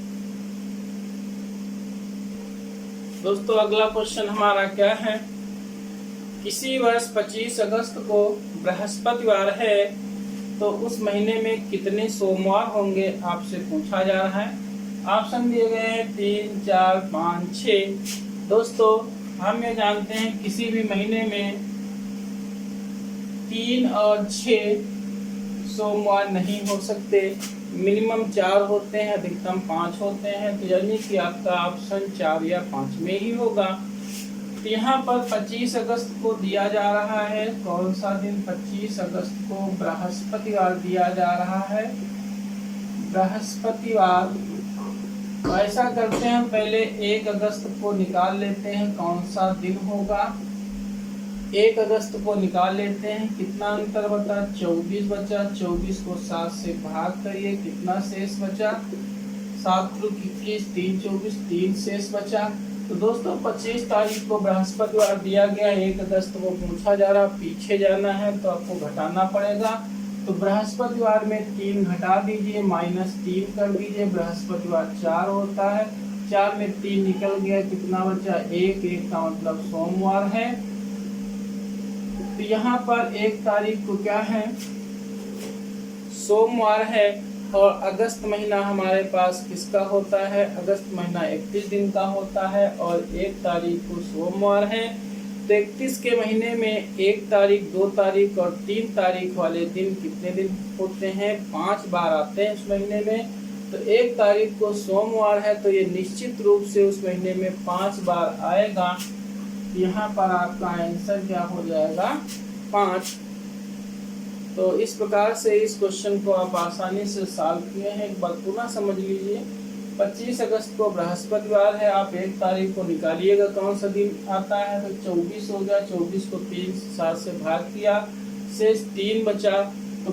S1: दोस्तों अगला क्वेश्चन हमारा क्या है, किसी वर्ष 25 अगस्त को बृहस्पतिवार है तो उस महीने में कितने सोमवार होंगे, आपसे पूछा जा रहा है। ऑप्शन दिए गए हैं 3 4 5 6। दोस्तों हम ये जानते हैं किसी भी महीने में 3 और 6 सोमवार नहीं हो सकते, मिनिमम 4 होते हैं, अधिकतम 5 होते हैं। तो यानी कि आपका ऑप्शन 4 या 5 में ही होगा। तो यहाँ पर 25 अगस्त को दिया जा रहा है, कौन सा दिन, 25 अगस्त को बृहस्पतिवार दिया जा रहा है, बृहस्पतिवार। तो ऐसा करते हैं, पहले 1 अगस्त को निकाल लेते हैं, कौन सा दिन होगा। 1 अगस्त को निकाल लेते हैं, कितना अंतर बचा, 24 बचा। 24 को 7 से भाग करिए, कितना शेष बचा, 7 × 21, 3 24, 3 शेष बचा। तो दोस्तों 25 तारीख को बृहस्पतिवार दिया गया, 1 अगस्त को पूछा जा रहा, पीछे जाना है तो आपको घटाना पड़ेगा। तो बृहस्पतिवार में 3 घटा दीजिए, -3 कर दीजिए, बृहस्पतिवार 4 होता है। 4 में 3 निकल गया, कितना बचा 1, 1 का मतलब सोमवार है। तो यहाँ पर 1 तारीख को क्या है, सोमवार है। और अगस्त महीना हमारे पास किसका होता है, अगस्त महीना 31 दिन का होता है और 1 तारीख को सोमवार है। तो 31 के महीने में 1 तारीख, 2 तारीख और 3 तारीख वाले दिन कितने दिन होते हैं, 5 बार आते हैं उस महीने में। तो 1 तारीख को सोमवार है तो ये निश्चित रूप से उस महीने में 5 बार आएगा। यहाँ पर आपका आंसर क्या हो जाएगा, 5। तो इस प्रकार से इस क्वेश्चन को आप आसानी से सॉल्व किए हैं। एक बार पुनः समझ लीजिए। 25 अगस्त को बृहस्पतिवार है, आप 1 तारीख को निकालिएगा कौन सा दिन आता है, तो 24 हो गया। 24 को 3 7 से भाग किया, शेष 3 बचा। तो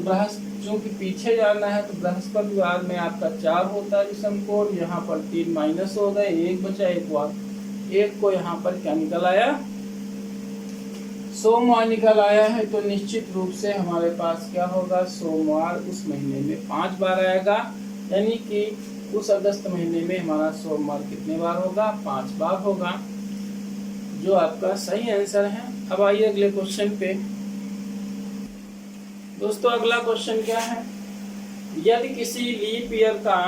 S1: चूंकि पीछे जाना है तो बृहस्पतिवार में आपका 4 होता है विषम कोण, यहाँ पर 3 माइनस हो गए, 1 बचा। एक को यहाँ पर क्या निकल आया, सोमवार निकल आया है। तो निश्चित रूप से हमारे पास क्या होगा, सोमवार उस महीने में 5 बार आएगा। यानी कि उस अगस्त महीने में हमारा सोमवार कितने बार होगा, 5 बार होगा, जो आपका सही आंसर है। अब आइए अगले क्वेश्चन पे। दोस्तों अगला क्वेश्चन क्या है, यदि किसी लीप ईयर का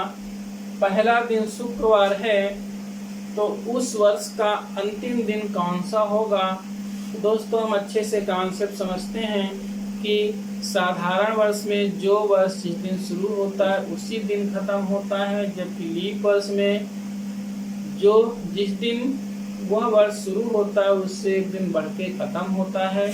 S1: पहला दिन शुक्रवार है तो उस वर्ष का अंतिम दिन कौन सा होगा। दोस्तों हम अच्छे से कॉन्सेप्ट समझते हैं कि साधारण वर्ष में जो वर्ष जिस दिन शुरू होता है उसी दिन खत्म होता है, जबकि लीप वर्ष में जो जिस दिन वह वर्ष शुरू होता है उससे एक दिन बढ़ के खत्म होता है।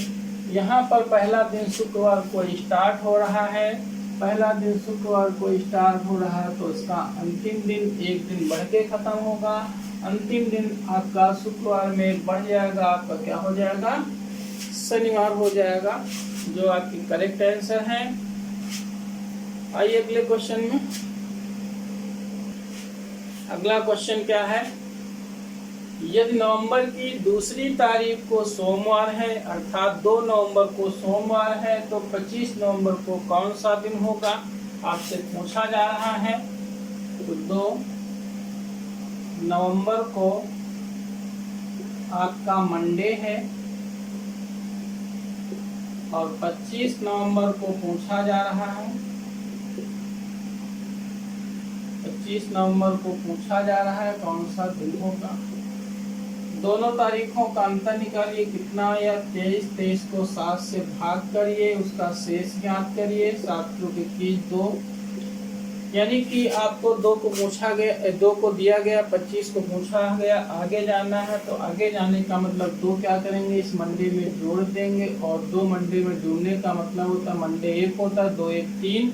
S1: यहाँ पर पहला दिन शुक्रवार को स्टार्ट हो रहा है, पहला दिन शुक्रवार को स्टार्ट हो रहा है तो इसका अंतिम दिन एक दिन बढ़ के खत्म होगा। अंतिम दिन आपका शुक्रवार में बढ़ जाएगा, आपका क्या हो जाएगा, शनिवार हो जाएगा, जो आपकी करेक्ट आंसर है। आइए अगले क्वेश्चन में। अगला क्वेश्चन क्या है, यदि नवंबर की 2 तारीख को सोमवार है, अर्थात 2 नवंबर को सोमवार है, तो 25 नवंबर को कौन सा दिन होगा, आपसे पूछा जा रहा है। तो 2 नवंबर को आपका मंडे है और 25 नवंबर को पूछा जा रहा है, 25 नवंबर को पूछा जा रहा है कौन सा दिन होगा। दोनों तारीखों का अंतर निकालिए, कितना या 23, 23 को 7 से भाग करिए, उसका शेष ज्ञात करिए। 7 × 21 2, यानी कि आपको 2 को पूछा गया, 2 को दिया गया, 25 को पूछा गया, आगे जाना है। तो आगे जाने का मतलब 2 क्या करेंगे, इस मंडे में जोड़ देंगे और 2 मंडे में जोड़ने का मतलब होता है मंडे 1 होता है, 2 1 3,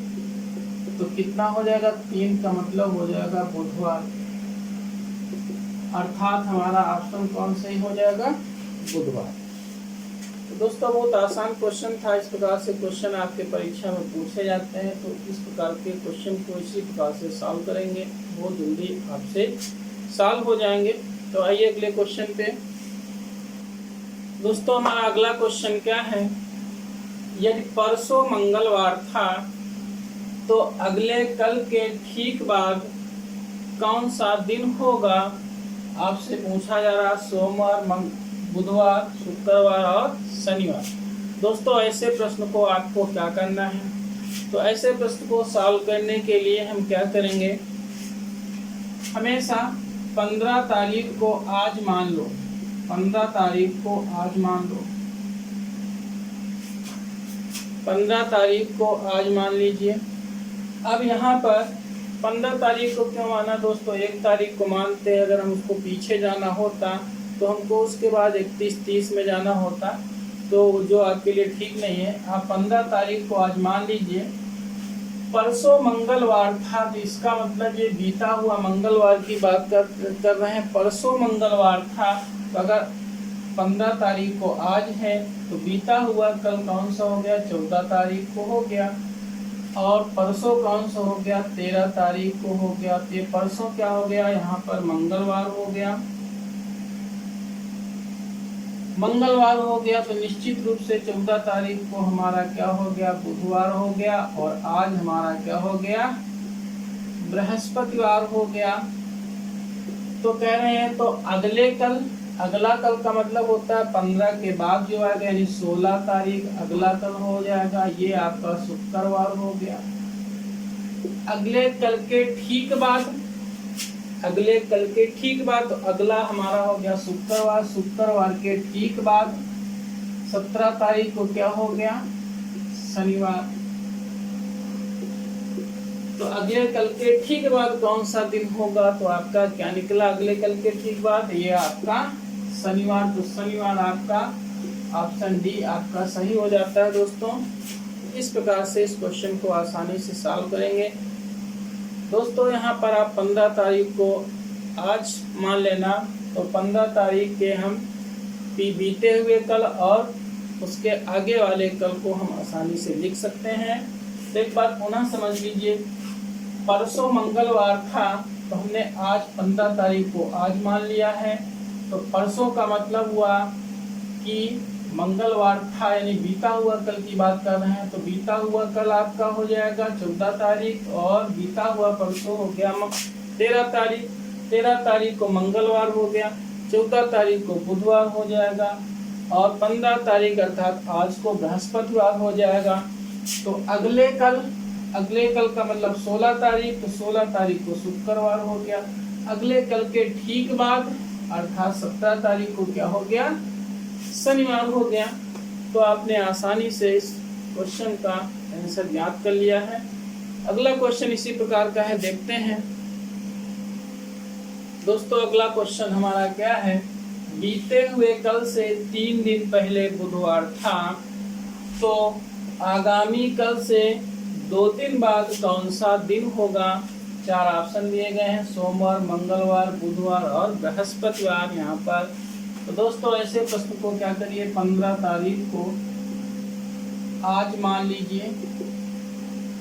S1: तो कितना हो जाएगा, 3 का मतलब हो जाएगा बुधवार, अर्थात हमारा ऑप्शन कौन सही हो जाएगा, बुधवार। तो दोस्तों बहुत आसान क्वेश्चन था। इस प्रकार से क्वेश्चन आपके परीक्षा में पूछे जाते हैं, तो इस प्रकार के क्वेश्चन को इसी प्रकार से सॉल्व करेंगे, बहुत जल्दी आपसे सॉल्व हो जाएंगे। तो आइए अगले क्वेश्चन पे। दोस्तों हमारा अगला क्वेश्चन क्या है, यदि परसों मंगलवार था तो अगले कल के ठीक बाद कौन सा दिन होगा। आपसे पूछा जा रहा सोमवार, बुधवार, शुक्रवार और शनिवार। दोस्तों ऐसे प्रश्न को आपको क्या करना है, तो ऐसे प्रश्न को सॉल्व करने के लिए हम क्या करेंगे, हमेशा 15 तारीख को आज मान लो, 15 तारीख को आज मान लो, 15 तारीख को आज मान लीजिए। अब यहाँ पर 15 तारीख को क्यों माना दोस्तों, 1 तारीख को मानते, अगर हम उसको पीछे जाना होता तो हमको उसके बाद 31 30 में जाना होता, तो जो आपके लिए ठीक नहीं है। आप 15 तारीख को आज मान लीजिए। परसों मंगलवार था तो इसका मतलब ये बीता हुआ मंगलवार की बात कर रहे हैं। परसों मंगलवार था तो अगर 15 तारीख को आज है तो बीता हुआ कल कौन सा हो गया, 14 तारीख को हो गया। और परसों कौन सा हो गया, 13 तारीख को हो गया। तो ये परसों क्या हो गया, यहाँ पर मंगलवार हो गया, मंगलवार हो गया। तो निश्चित रूप से 14 तारीख को हमारा क्या हो गया, बुधवार हो गया। और आज हमारा क्या हो गया, बृहस्पतिवार हो गया। तो कह रहे हैं तो अगले कल, अगला कल का मतलब होता है 15 के बाद जो आएगा, यानी 16 तारीख अगला कल हो जाएगा। ये आपका शुक्रवार हो गया। अगले कल के ठीक बाद, अगले कल के ठीक बाद तो अगला हमारा हो गया शुक्रवार। शुक्रवार के ठीक बाद 17 तारीख को क्या हो गया, शनिवार। तो अगले कल के ठीक बाद कौन सा दिन होगा, तो आपका क्या निकला अगले कल के ठीक बाद, ये आपका शनिवार। तो शनिवार आपका ऑप्शन डी आपका सही हो जाता है दोस्तों। इस प्रकार से इस क्वेश्चन को आसानी से सॉल्व करेंगे दोस्तों। यहाँ पर आप 15 तारीख को आज मान लेना, तो 15 तारीख के हम बीते हुए कल और उसके आगे वाले कल को हम आसानी से लिख सकते हैं। तो एक बार पुनः समझ लीजिए, परसों मंगलवार था तो हमने आज 15 तारीख को आज मान लिया है। तो परसों का मतलब हुआ कि मंगलवार था, यानी बीता हुआ कल की बात कर रहे हैं। तो बीता हुआ कल आपका हो जाएगा 14 तारीख, और बीता हुआ परसों हो गया 13 तारीख। 13 तारीख को मंगलवार हो गया, 14 तारीख को बुधवार हो जाएगा, और 15 तारीख अर्थात आज को बृहस्पतिवार हो जाएगा। तो अगले कल का मतलब 16 तारीख, तो 16 तारीख को शुक्रवार हो गया। अगले कल के ठीक बाद अर्थात 17 तारीख को क्या हो गया, शनिवार हो गया। तो आपने आसानी से इस क्वेश्चन का आंसर ज्ञात कर लिया है। अगला क्वेश्चन इसी प्रकार का है, देखते हैं दोस्तों। अगला क्वेश्चन हमारा क्या है, बीते हुए कल से 3 दिन पहले बुधवार था, तो आगामी कल से 2 दिन बाद कौन सा दिन होगा। 4 ऑप्शन दिए गए हैं, सोमवार, मंगलवार, बुधवार और बृहस्पतिवार यहाँ पर। तो दोस्तों ऐसे प्रश्न को क्या करिए, 15 तारीख को आज मान लीजिए।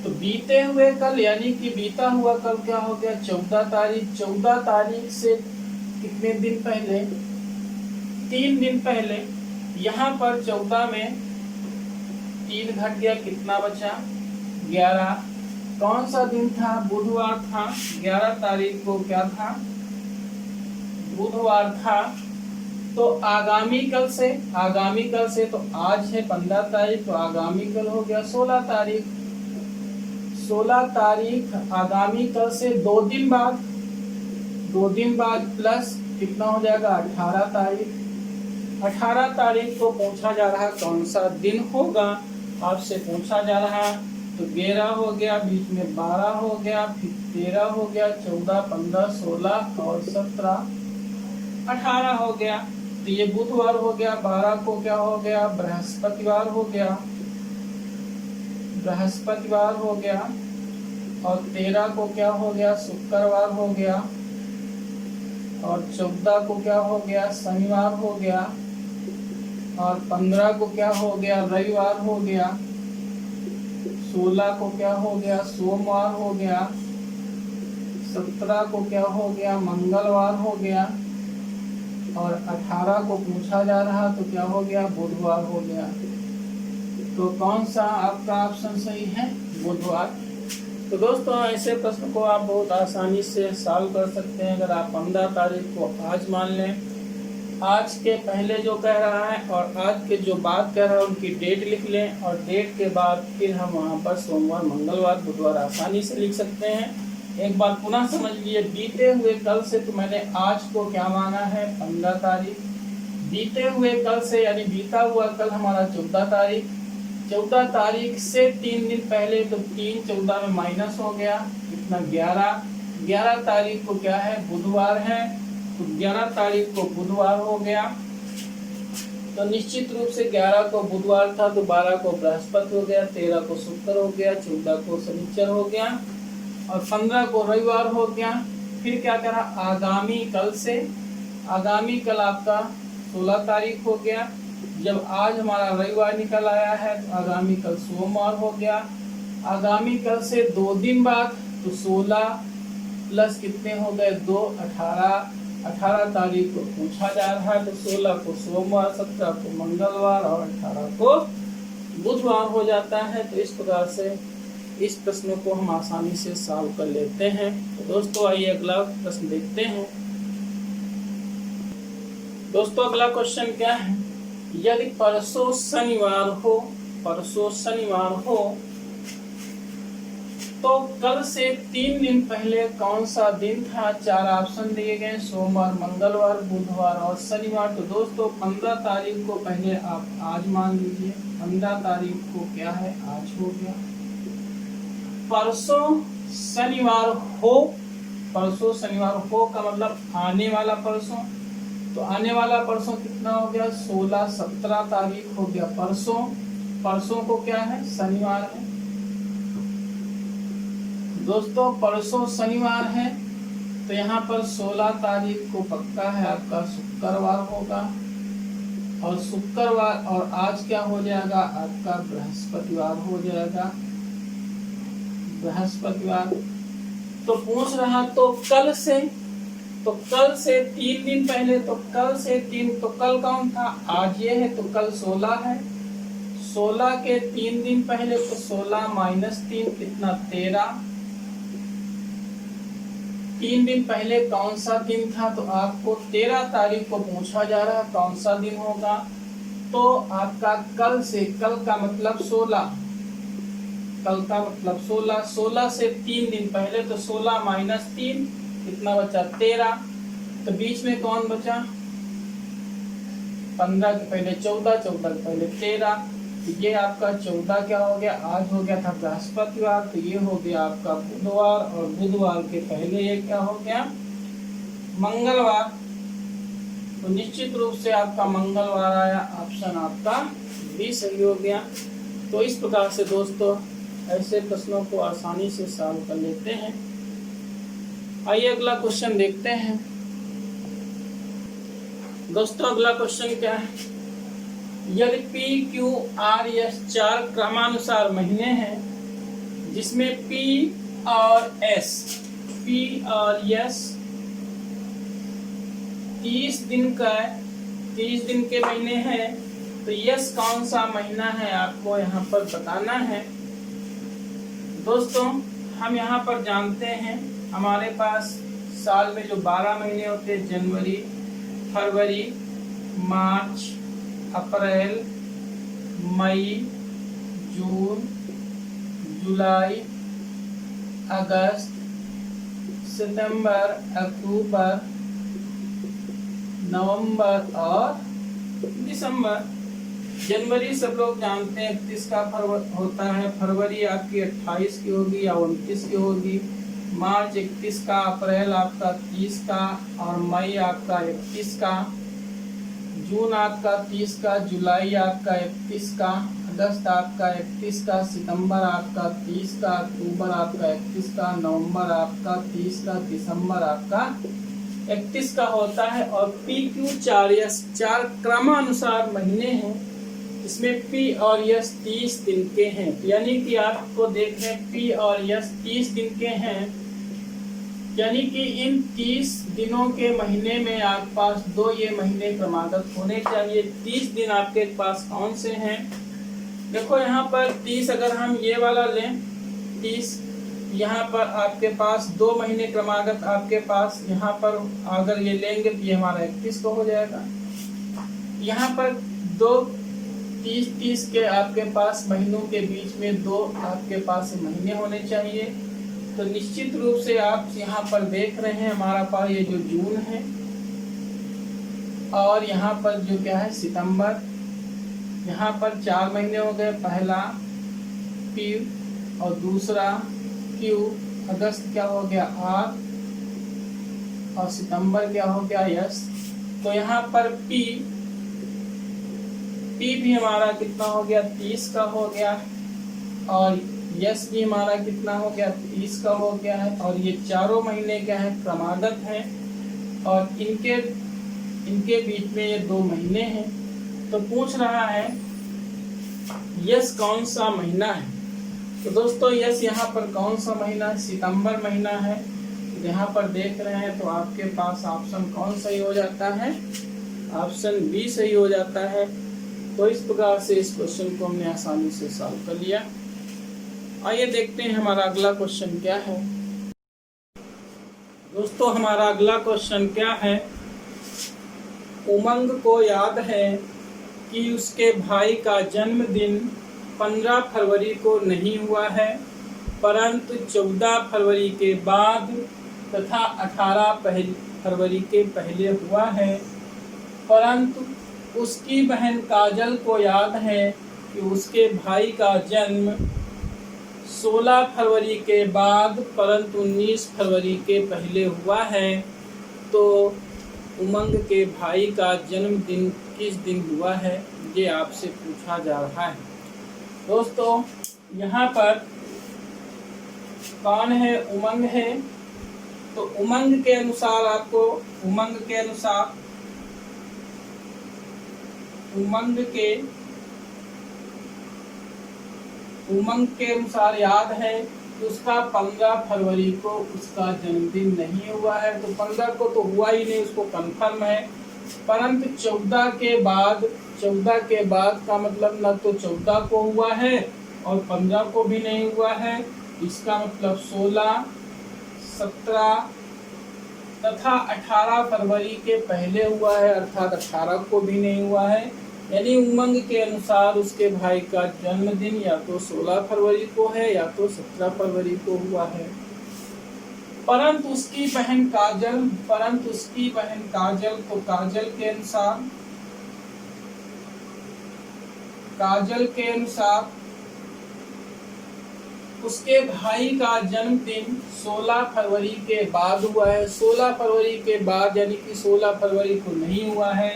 S1: तो बीते हुए कल यानी कि बीता हुआ कल क्या हो गया, 14 तारीख। 14 तारीख से कितने दिन पहले, 3 दिन पहले। यहाँ पर 14 में 3 घट गया, कितना बचा, 11। कौन सा दिन था, बुधवार था। 11 तारीख को क्या था, बुधवार था। तो आगामी कल से तो आज है 15 तारीख, तो आगामी कल हो गया 16 तारीख। 16 तारीख आगामी कल से 2 दिन बाद, 2 दिन बाद प्लस कितना हो जाएगा, 18 तारीख। 18 तारीख को पूछा जा रहा कौन सा दिन होगा, आपसे पूछा जा रहा। तो 11 हो गया, बीच में 12 हो गया, फिर 13 हो गया, 14, 15, 16 और 17, 18 हो गया। तो ये बुधवार हो गया। 12 को क्या हो गया, बृहस्पतिवार हो गया, बृहस्पतिवार हो गया। और 13 को क्या हो गया, शुक्रवार हो गया। और 14 को क्या हो गया, शनिवार हो गया। और 15 को क्या हो गया, रविवार हो गया। 16 को क्या हो गया, सोमवार हो गया। 17 को क्या हो गया, मंगलवार हो गया। और 18 को पूछा जा रहा तो क्या हो गया, बुधवार हो गया। तो कौन सा आपका ऑप्शन सही है, बुधवार। तो दोस्तों ऐसे प्रश्न को आप बहुत आसानी से सॉल्व कर सकते हैं अगर आप 15 तारीख को आज मान लें। आज के पहले जो कह रहा है और आज के जो बात कह रहा है उनकी डेट लिख लें, और डेट के बाद फिर हम वहाँ पर सोमवार, मंगलवार, बुधवार आसानी से लिख सकते हैं। एक बार पुनः समझ लिए, बीते हुए कल से तो मैंने आज को क्या माना है, 15 तारीख। बीते हुए कल से यानी बीता हुआ कल हमारा 14 तारीख। 14 तारीख से 3 दिन पहले, तो 3 14 में माइनस हो गया, कितना, 11। 11 तारीख को क्या है, बुधवार है, तो 11 तारीख को बुधवार हो गया। तो निश्चित रूप से 11 को बुधवार था, तो 12 को बृहस्पति हो गया, 13 को शुक्र हो गया, 14 को शनिचर हो गया, और 15 को रविवार हो गया। फिर क्या करा, आगामी कल से, आगामी कल आपका 16 तारीख हो गया। जब आज हमारा रविवार निकल आया है तो आगामी कल सोमवार हो गया। आगामी कल से 2 दिन बाद, तो 16 प्लस कितने हो गए, 2, 18। 18 तारीख को पूछा जा रहा है, तो 16 को सोमवार, 17 को मंगलवार और 18 को बुधवार हो जाता है। तो इस प्रकार से इस प्रश्न को हम आसानी से सॉल्व कर लेते हैं। तो दोस्तों आइए अगला प्रश्न देखते हैं। दोस्तों अगला क्वेश्चन क्या है, यदि परसों शनिवार हो तो कल से 3 दिन पहले कौन सा दिन था। 4 ऑप्शन दिए गए, सोमवार, मंगलवार, बुधवार और शनिवार। तो दोस्तों 15 तारीख को पहले आप आज मान लीजिए, 15 तारीख को क्या है, आज हो गया। परसों शनिवार हो का मतलब आने वाला परसों, तो आने वाला परसों कितना हो गया, 16 17 तारीख हो गया। परसों को क्या है, शनिवार है। दोस्तों परसों शनिवार है तो यहाँ पर 16 तारीख को पक्का है आपका शुक्रवार होगा, और शुक्रवार और आज क्या हो जाएगा आपका बृहस्पतिवार हो जाएगा, बृहस्पतिवार। तो पूछ रहा तो कल से 3 दिन पहले, तो कल से 3, तो कल कौन था, आज ये है, तो कल 16 है। 16 के 3 दिन पहले तो 16 माइनस 3 कितना, 13। 3 दिन पहले कौन सा दिन था, तो आपको 13 तारीख को पूछा जा रहा है कौन सा दिन होगा। तो आपका कल से, कल का मतलब 16, कल का मतलब 16 से 3 दिन पहले, तो 16 माइनस 3 कितना बचा, 13। तो बीच में कौन बचा, 15 के पहले 14, 14 के पहले 13। तो ये आपका 14 क्या हो गया, आज हो गया था बृहस्पतिवार, तो ये हो गया आपका बुधवार, और बुधवार के पहले ये क्या हो गया, मंगलवार। तो निश्चित रूप से आपका मंगलवार आया, ऑप्शन आपका भी सही हो गया। तो इस प्रकार से दोस्तों ऐसे प्रश्नों को आसानी से सॉल्व कर लेते हैं। आइए अगला क्वेश्चन देखते हैं। दोस्तों अगला क्वेश्चन क्या है, यदि P, Q, R, S 4 क्रमानुसार महीने हैं जिसमें P और S 30 दिन के महीने हैं, तो यस कौन सा महीना है आपको यहाँ पर बताना है। दोस्तों हम यहाँ पर जानते हैं हमारे पास साल में जो 12 महीने होते हैं, जनवरी, फरवरी, मार्च, अप्रैल, मई, जून, जुलाई, अगस्त, सितंबर, अक्टूबर, नवंबर और दिसंबर। जनवरी सब लोग जानते हैं 31 का होता है, फरवरी आपकी 28 की होगी या 29 की होगी, मार्च 31 का, अप्रैल आपका 30 का, और मई आपका 31 का, जून आपका 30 का, जुलाई आपका 31 का, अगस्त आपका 31 का, सितंबर आपका 30 का, अक्टूबर आपका 31 का, नवंबर आपका 30 का, दिसंबर आपका 31 का होता है। और PQ 4 क्रमानुसार महीने हैं, इसमें P और S 30 दिन के हैं, यानी कि आपको देख रहे हैं P और S 30 दिन के हैं, यानी कि इन 30 दिनों के महीने में आपके पास 2 ये महीने क्रमागत होने चाहिए। 30 दिन आपके पास कौन से हैं, देखो यहाँ पर 30 अगर हम ये वाला लें, 30 यहाँ पर आपके पास 2 महीने क्रमागत आपके पास, यहाँ पर अगर ये लेंगे तो ये हमारा 31 को हो जाएगा। यहाँ पर 30 के आपके पास महीनों के बीच में 2 आपके पास महीने होने चाहिए। तो निश्चित रूप से आप यहाँ पर देख रहे हैं हमारा पास ये जो जून है, और यहाँ पर जो क्या है सितंबर, यहाँ पर 4 महीने हो गए, पहला P और दूसरा Q, अगस्त क्या हो गया R, और सितंबर क्या हो गया S। तो यहाँ पर P भी हमारा कितना हो गया, 30 का हो गया, और यस भी हमारा कितना हो गया, 30 का हो गया है। और ये चारों महीने क्या है, क्रमागत हैं, और इनके बीच में ये 2 महीने हैं। तो पूछ रहा है यस कौन सा महीना है। तो दोस्तों यस यहाँ पर कौन सा महीना है, सितंबर महीना है। यहाँ पर देख रहे हैं तो आपके पास ऑप्शन कौन सही हो जाता है, ऑप्शन बी सही हो जाता है। तो इस प्रकार से इस क्वेश्चन को हमने आसानी से सॉल्व कर लिया। आइए देखते हैं हमारा अगला क्वेश्चन क्या है। दोस्तों हमारा अगला क्वेश्चन क्या है, उमंग को याद है कि उसके भाई का जन्मदिन 15 फरवरी को नहीं हुआ है, परंतु 14 फरवरी के बाद तथा 18 फरवरी के पहले हुआ है। परंतु उसकी बहन काजल को याद है कि उसके भाई का जन्म 16 फरवरी के बाद परंतु 19 फरवरी के पहले हुआ है। तो उमंग के भाई का जन्मदिन किस दिन हुआ है, ये आपसे पूछा जा रहा है। दोस्तों यहाँ पर कौन है? उमंग है। तो उमंग के अनुसार आपको उमंग के अनुसार याद है कि उसका 15 फरवरी को उसका जन्मदिन नहीं हुआ है। तो 15 को तो हुआ ही नहीं, उसको कंफर्म है। परंतु 14 के बाद का मतलब न तो 14 को हुआ है और 15 को भी नहीं हुआ है। इसका मतलब 16, 17 तथा 18 फरवरी के पहले हुआ है, अर्थात 18 को भी नहीं हुआ है। यानी उमंग के अनुसार उसके भाई का जन्मदिन या तो 16 फरवरी को है या तो 17 फरवरी को हुआ है। परंतु उसकी बहन काजल, तो काजल के अनुसार उसके भाई का जन्मदिन 16 फरवरी के बाद हुआ है। 16 फरवरी के बाद यानी कि 16 फरवरी को नहीं हुआ है,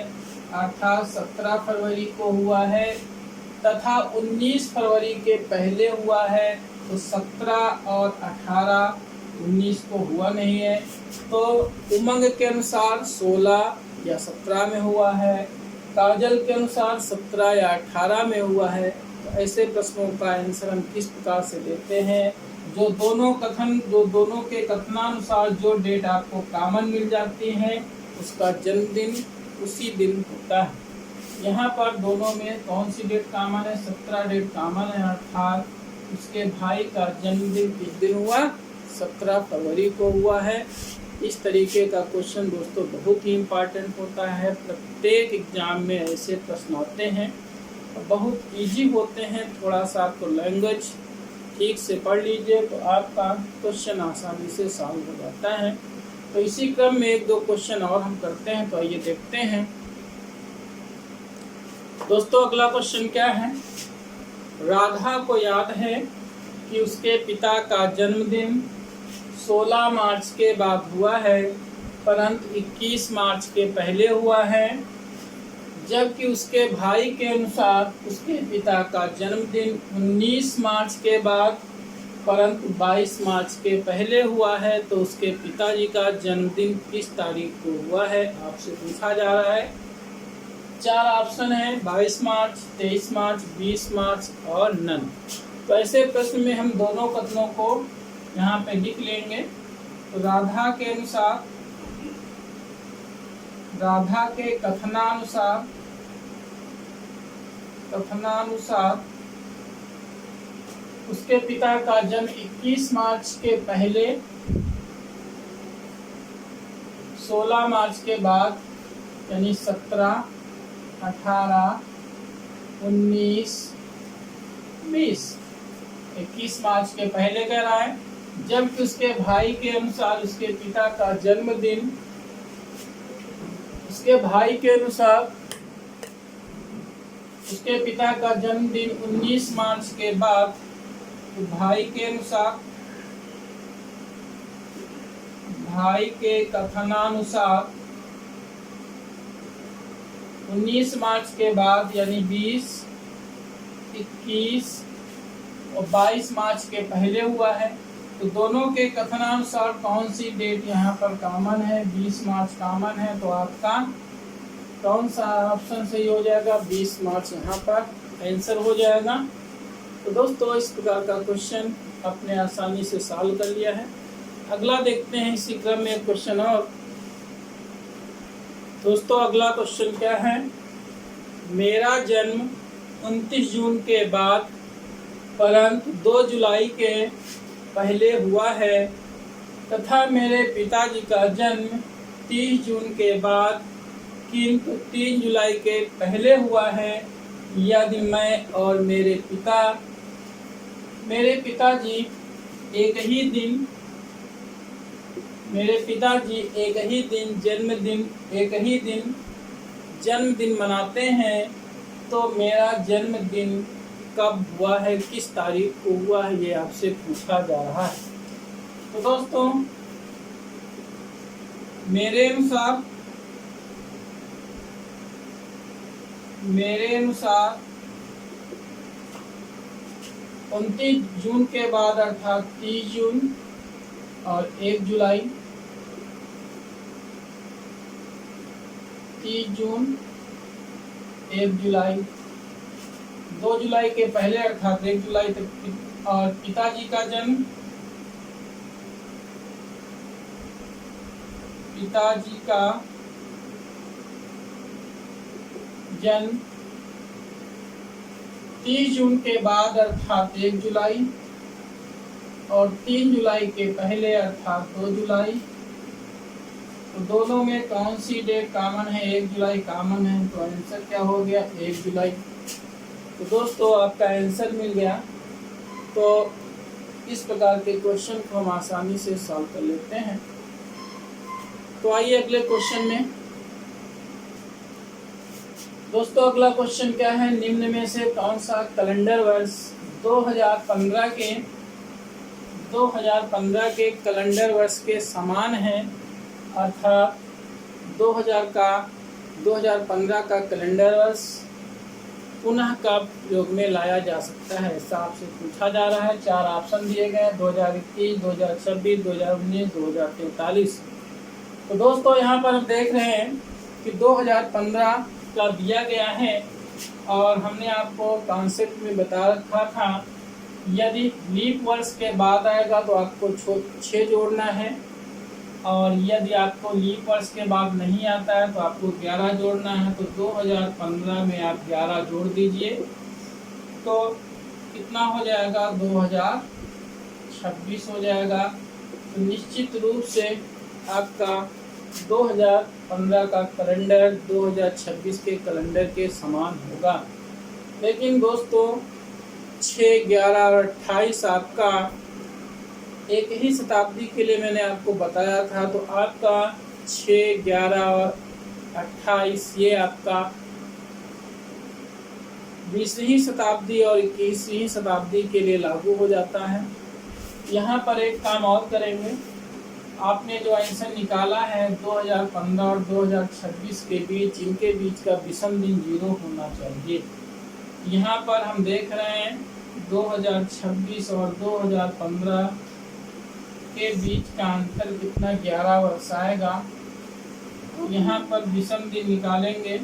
S1: अर्थात 17 फरवरी को हुआ है तथा 19 फरवरी के पहले हुआ है। तो 17 और 18, 19 को हुआ नहीं है। तो उमंग के अनुसार 16 या 17 में हुआ है, काजल के अनुसार 17 या 18 में हुआ है। तो ऐसे प्रश्नों का आंसर हम किस प्रकार से देते हैं? जो दोनों के कथनानुसार जो डेट आपको कॉमन मिल जाती है उसका जन्मदिन उसी दिन होता है। यहाँ पर दोनों में कौन सी डेट कॉमन है? 17 डेट कॉमन है, अर्थात उसके भाई का जन्मदिन किस दिन हुआ? 17 फरवरी को हुआ है। इस तरीके का क्वेश्चन दोस्तों बहुत ही इम्पोर्टेंट होता है। प्रत्येक एग्जाम में ऐसे प्रश्न आते हैं, बहुत इजी होते हैं। थोड़ा सा आपको लैंग्वेज ठीक से पढ़ लीजिए तो आपका क्वेश्चन आसानी से सॉल्व हो जाता है। तो इसी क्रम में 1-2 क्वेश्चन और हम करते हैं, तो आइए देखते हैं। दोस्तों अगला क्वेश्चन क्या है? राधा को याद है कि उसके पिता का जन्मदिन 16 मार्च के बाद हुआ है, परंतु 21 मार्च के पहले हुआ है। जबकि उसके भाई के अनुसार उसके पिता का जन्मदिन 19 मार्च के बाद परंतु 22 मार्च के पहले हुआ है। तो उसके पिताजी का जन्मदिन किस तारीख को हुआ है, आपसे पूछा जा रहा है। 4 ऑप्शन है, 22 मार्च, 23 मार्च, 20 मार्च और नन। तो ऐसे प्रश्न में हम दोनों कथनों को यहाँ पे लिख लेंगे। तो राधा के कथनानुसार उसके पिता का जन्म 21 मार्च के पहले 16 मार्च के बाद यानी 17, 18, 19, 20, 21 मार्च के पहले कह रहा है। जबकि उसके भाई के अनुसार उसके पिता का जन्मदिन उसके पिता का जन्मदिन 19 मार्च के बाद। तो भाई के कथनानुसार 19 मार्च के बाद यानी 20, 21 और 22 मार्च के पहले हुआ है। तो दोनों के कथनानुसार कौन सी डेट यहाँ पर कॉमन है? 20 मार्च कॉमन है। तो आपका कौन सा ऑप्शन सही हो जाएगा? 20 मार्च यहाँ पर आंसर हो जाएगा। तो दोस्तों इस प्रकार का क्वेश्चन आपने आसानी से सॉल्व कर लिया है। अगला देखते हैं इसी क्रम में एक क्वेश्चन और। दोस्तों अगला क्वेश्चन क्या है? मेरा जन्म 29 जून के बाद परंतु 2 जुलाई के पहले हुआ है तथा मेरे पिताजी का जन्म 30 जून के बाद किंतु 3 जुलाई के पहले हुआ है। यदि मैं और मेरे पिताजी एक ही दिन जन्मदिन मनाते हैं तो मेरा जन्मदिन कब हुआ है, किस तारीख को हुआ है, ये आपसे पूछा जा रहा है। तो दोस्तों मेरे अनुसार 29 जून के बाद अर्थात 30 जून और 1 जुलाई, 30 जून 1 जुलाई, 2 जुलाई के पहले अर्थात 1 जुलाई तक। और पिताजी का जन्म 30 जून के बाद अर्थात 1 जुलाई और 3 जुलाई के पहले अर्थात 2 जुलाई। तो दोनों में कौन सी डेट कॉमन है? 1 जुलाई कॉमन है, तो आंसर क्या हो गया? 1 जुलाई। तो दोस्तों आपका आंसर मिल गया। तो इस प्रकार के क्वेश्चन को हम आसानी से सॉल्व कर लेते हैं। तो आइए अगले क्वेश्चन में। दोस्तों अगला क्वेश्चन क्या है? निम्न में से कौन सा कैलेंडर वर्ष 2015 के कैलेंडर वर्ष के समान है? अर्थात 2015 का कैलेंडर वर्ष पुनः कब प्रयोग में लाया जा सकता है, ऐसा आपसे पूछा जा रहा है। 4 ऑप्शन दिए गए, 2021, 2026, 2019, 2043। तो दोस्तों यहाँ पर हम देख रहे हैं कि 2015 का दिया गया है और हमने आपको कॉन्सेप्ट में बता रखा था, यदि लीप वर्ष के बाद आएगा तो आपको 6 जोड़ना है, और यदि आपको लीप वर्ष के बाद नहीं आता है तो आपको 11 जोड़ना है। तो 2015 में आप 11 जोड़ दीजिए तो कितना हो जाएगा? 2026 हो जाएगा। तो निश्चित रूप से आपका 2015 का कैलेंडर 2026 के कैलेंडर के समान होगा। लेकिन दोस्तों 6, 11 और 28 आपका एक ही शताब्दी के लिए मैंने आपको बताया था। तो आपका 6, 11 और 28 ये आपका 20वीं शताब्दी और 21वीं शताब्दी के लिए लागू हो जाता है। यहाँ पर एक काम और करेंगे, आपने जो आंसर निकाला है 2015 और 2026 के बीच, इनके बीच का विषम दिन 0 होना चाहिए। यहाँ पर हम देख रहे हैं 2026 और 2015 के बीच का अंतर कितना? 11 वर्ष आएगा। तो यहाँ पर विषम दिन निकालेंगे,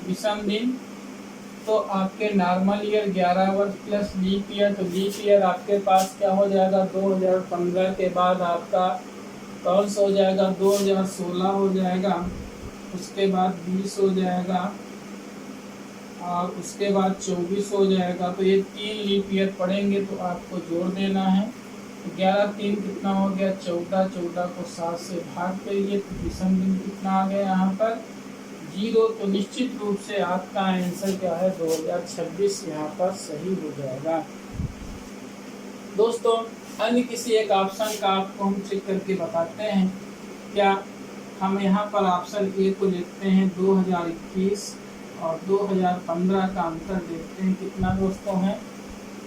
S1: विषम दिन तो आपके नॉर्मल ईयर 11 वर्ष प्लस लीप ईयर, तो लीप ईयर आपके पास क्या हो जाएगा? 2015 के बाद आपका कौन सा हो जाएगा? 2016 हो जाएगा, उसके बाद 20 हो जाएगा और उसके बाद 24 हो जाएगा। तो ये 3 लीप ईयर पड़ेंगे तो आपको जोड़ देना है। 11, 3 कितना हो गया? 14, 14 को 7 से भाग करिए तो विषम दिन कितना आ गया? यहाँ पर 0। तो निश्चित रूप से आपका आंसर क्या है? 2026 यहाँ पर सही हो जाएगा। दोस्तों अन्य किसी एक ऑप्शन का आपको हम चेक करके बताते हैं। क्या हम यहाँ पर ऑप्शन ए को लिखते हैं 2021 और 2015 का अंतर देखते हैं कितना दोस्तों है?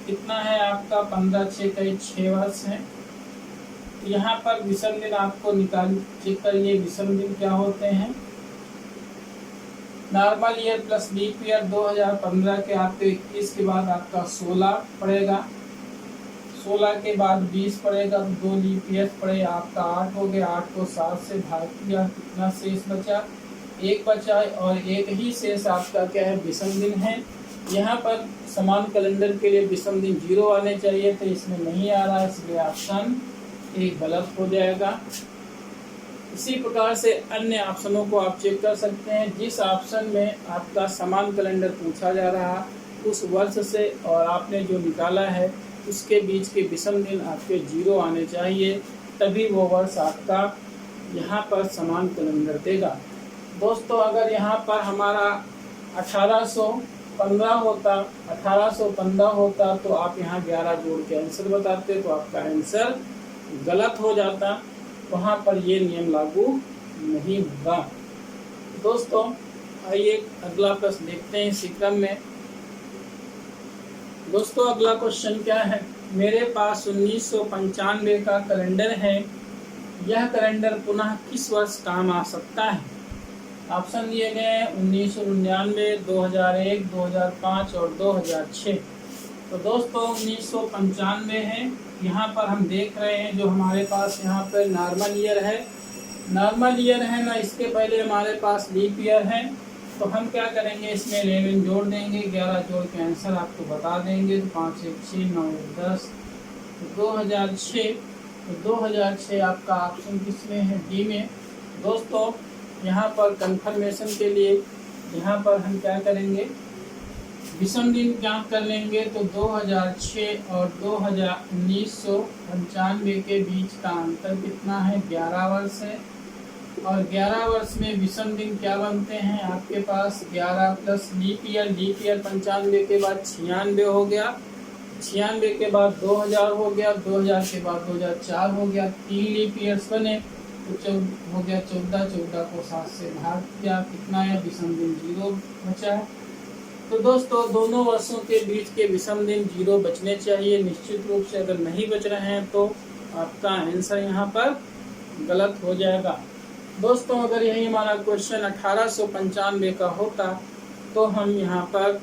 S1: कितना है आपका? 15, 6 कई 6 वर्ष है। यहाँ पर विषम दिन आपको चेक करिए, विषम दिन क्या होते हैं? Normal year plus leap year 2015 के आपके 21 के बाद आपका 16 पड़ेगा, 16 के बाद 20 पड़ेगा, 2 लीप ईयर पड़े आपका 8 हो गया। 8 को 7 से भाग किया, कितना शेष बचा? 1 बचा और एक ही शेष आपका क्या है? विषम दिन है। यहाँ पर समान कैलेंडर के लिए विषम दिन 0 आने चाहिए थे, इसमें नहीं आ रहा है, इसलिए ऑप्शन एक गलत हो जाएगा। इसी प्रकार से अन्य ऑप्शनों को आप चेक कर सकते हैं। जिस ऑप्शन में आपका समान कैलेंडर पूछा जा रहा उस वर्ष से और आपने जो निकाला है उसके बीच के विषम दिन आपके 0 आने चाहिए, तभी वो वर्ष आपका यहाँ पर समान कैलेंडर देगा। दोस्तों अगर यहाँ पर हमारा 1815 होता तो आप यहाँ 11 जोड़ के आंसर बताते तो आपका आंसर गलत हो जाता, वहाँ पर ये नियम लागू नहीं होगा। दोस्तों आइए अगला प्रश्न देखते हैं इसी क्रम में। दोस्तों अगला क्वेश्चन क्या है, मेरे पास 1995 का कैलेंडर है, यह कैलेंडर पुनः किस वर्ष काम आ सकता है? ऑप्शन दिए गए हैं 1999, 2001, 2005 और 2006। तो दोस्तों 1995 है, यहाँ पर हम देख रहे हैं जो हमारे पास यहाँ पर नॉर्मल ईयर है ना, इसके पहले हमारे पास लीप ईयर है। तो हम क्या करेंगे, इसमें 11 जोड़ देंगे, 11 जोड़ के आंसर आपको बता देंगे। तो 5 1 6 9 1 10, 2006। तो 2006 आपका ऑप्शन किसमें है? डी में। दोस्तों यहाँ पर कंफर्मेशन के लिए यहाँ पर हम क्या करेंगे, विषम दिन ज्ञात कर लेंगे। तो 2006 और 1995 के बीच का अंतर कितना है? 11 वर्ष है। और 11 वर्ष में विषम दिन क्या बनते हैं आपके पास? 11 प्लस लीप ईयर 95 के बाद 96 हो गया, 96 के बाद 2000 हो गया, 2000 के बाद 2004 हो गया, 3 लीप ईयर्स बने तो हो गया 14, 14 को 7 से भाग किया, कितना है? विषम दिन 0 बचा है। तो दोस्तों दोनों वर्षों के बीच के विषम दिन 0 बचने चाहिए निश्चित रूप से। अगर नहीं बच रहे हैं तो आपका आंसर यहाँ पर गलत हो जाएगा। दोस्तों अगर यही हमारा क्वेश्चन 1895 का होता तो हम यहाँ पर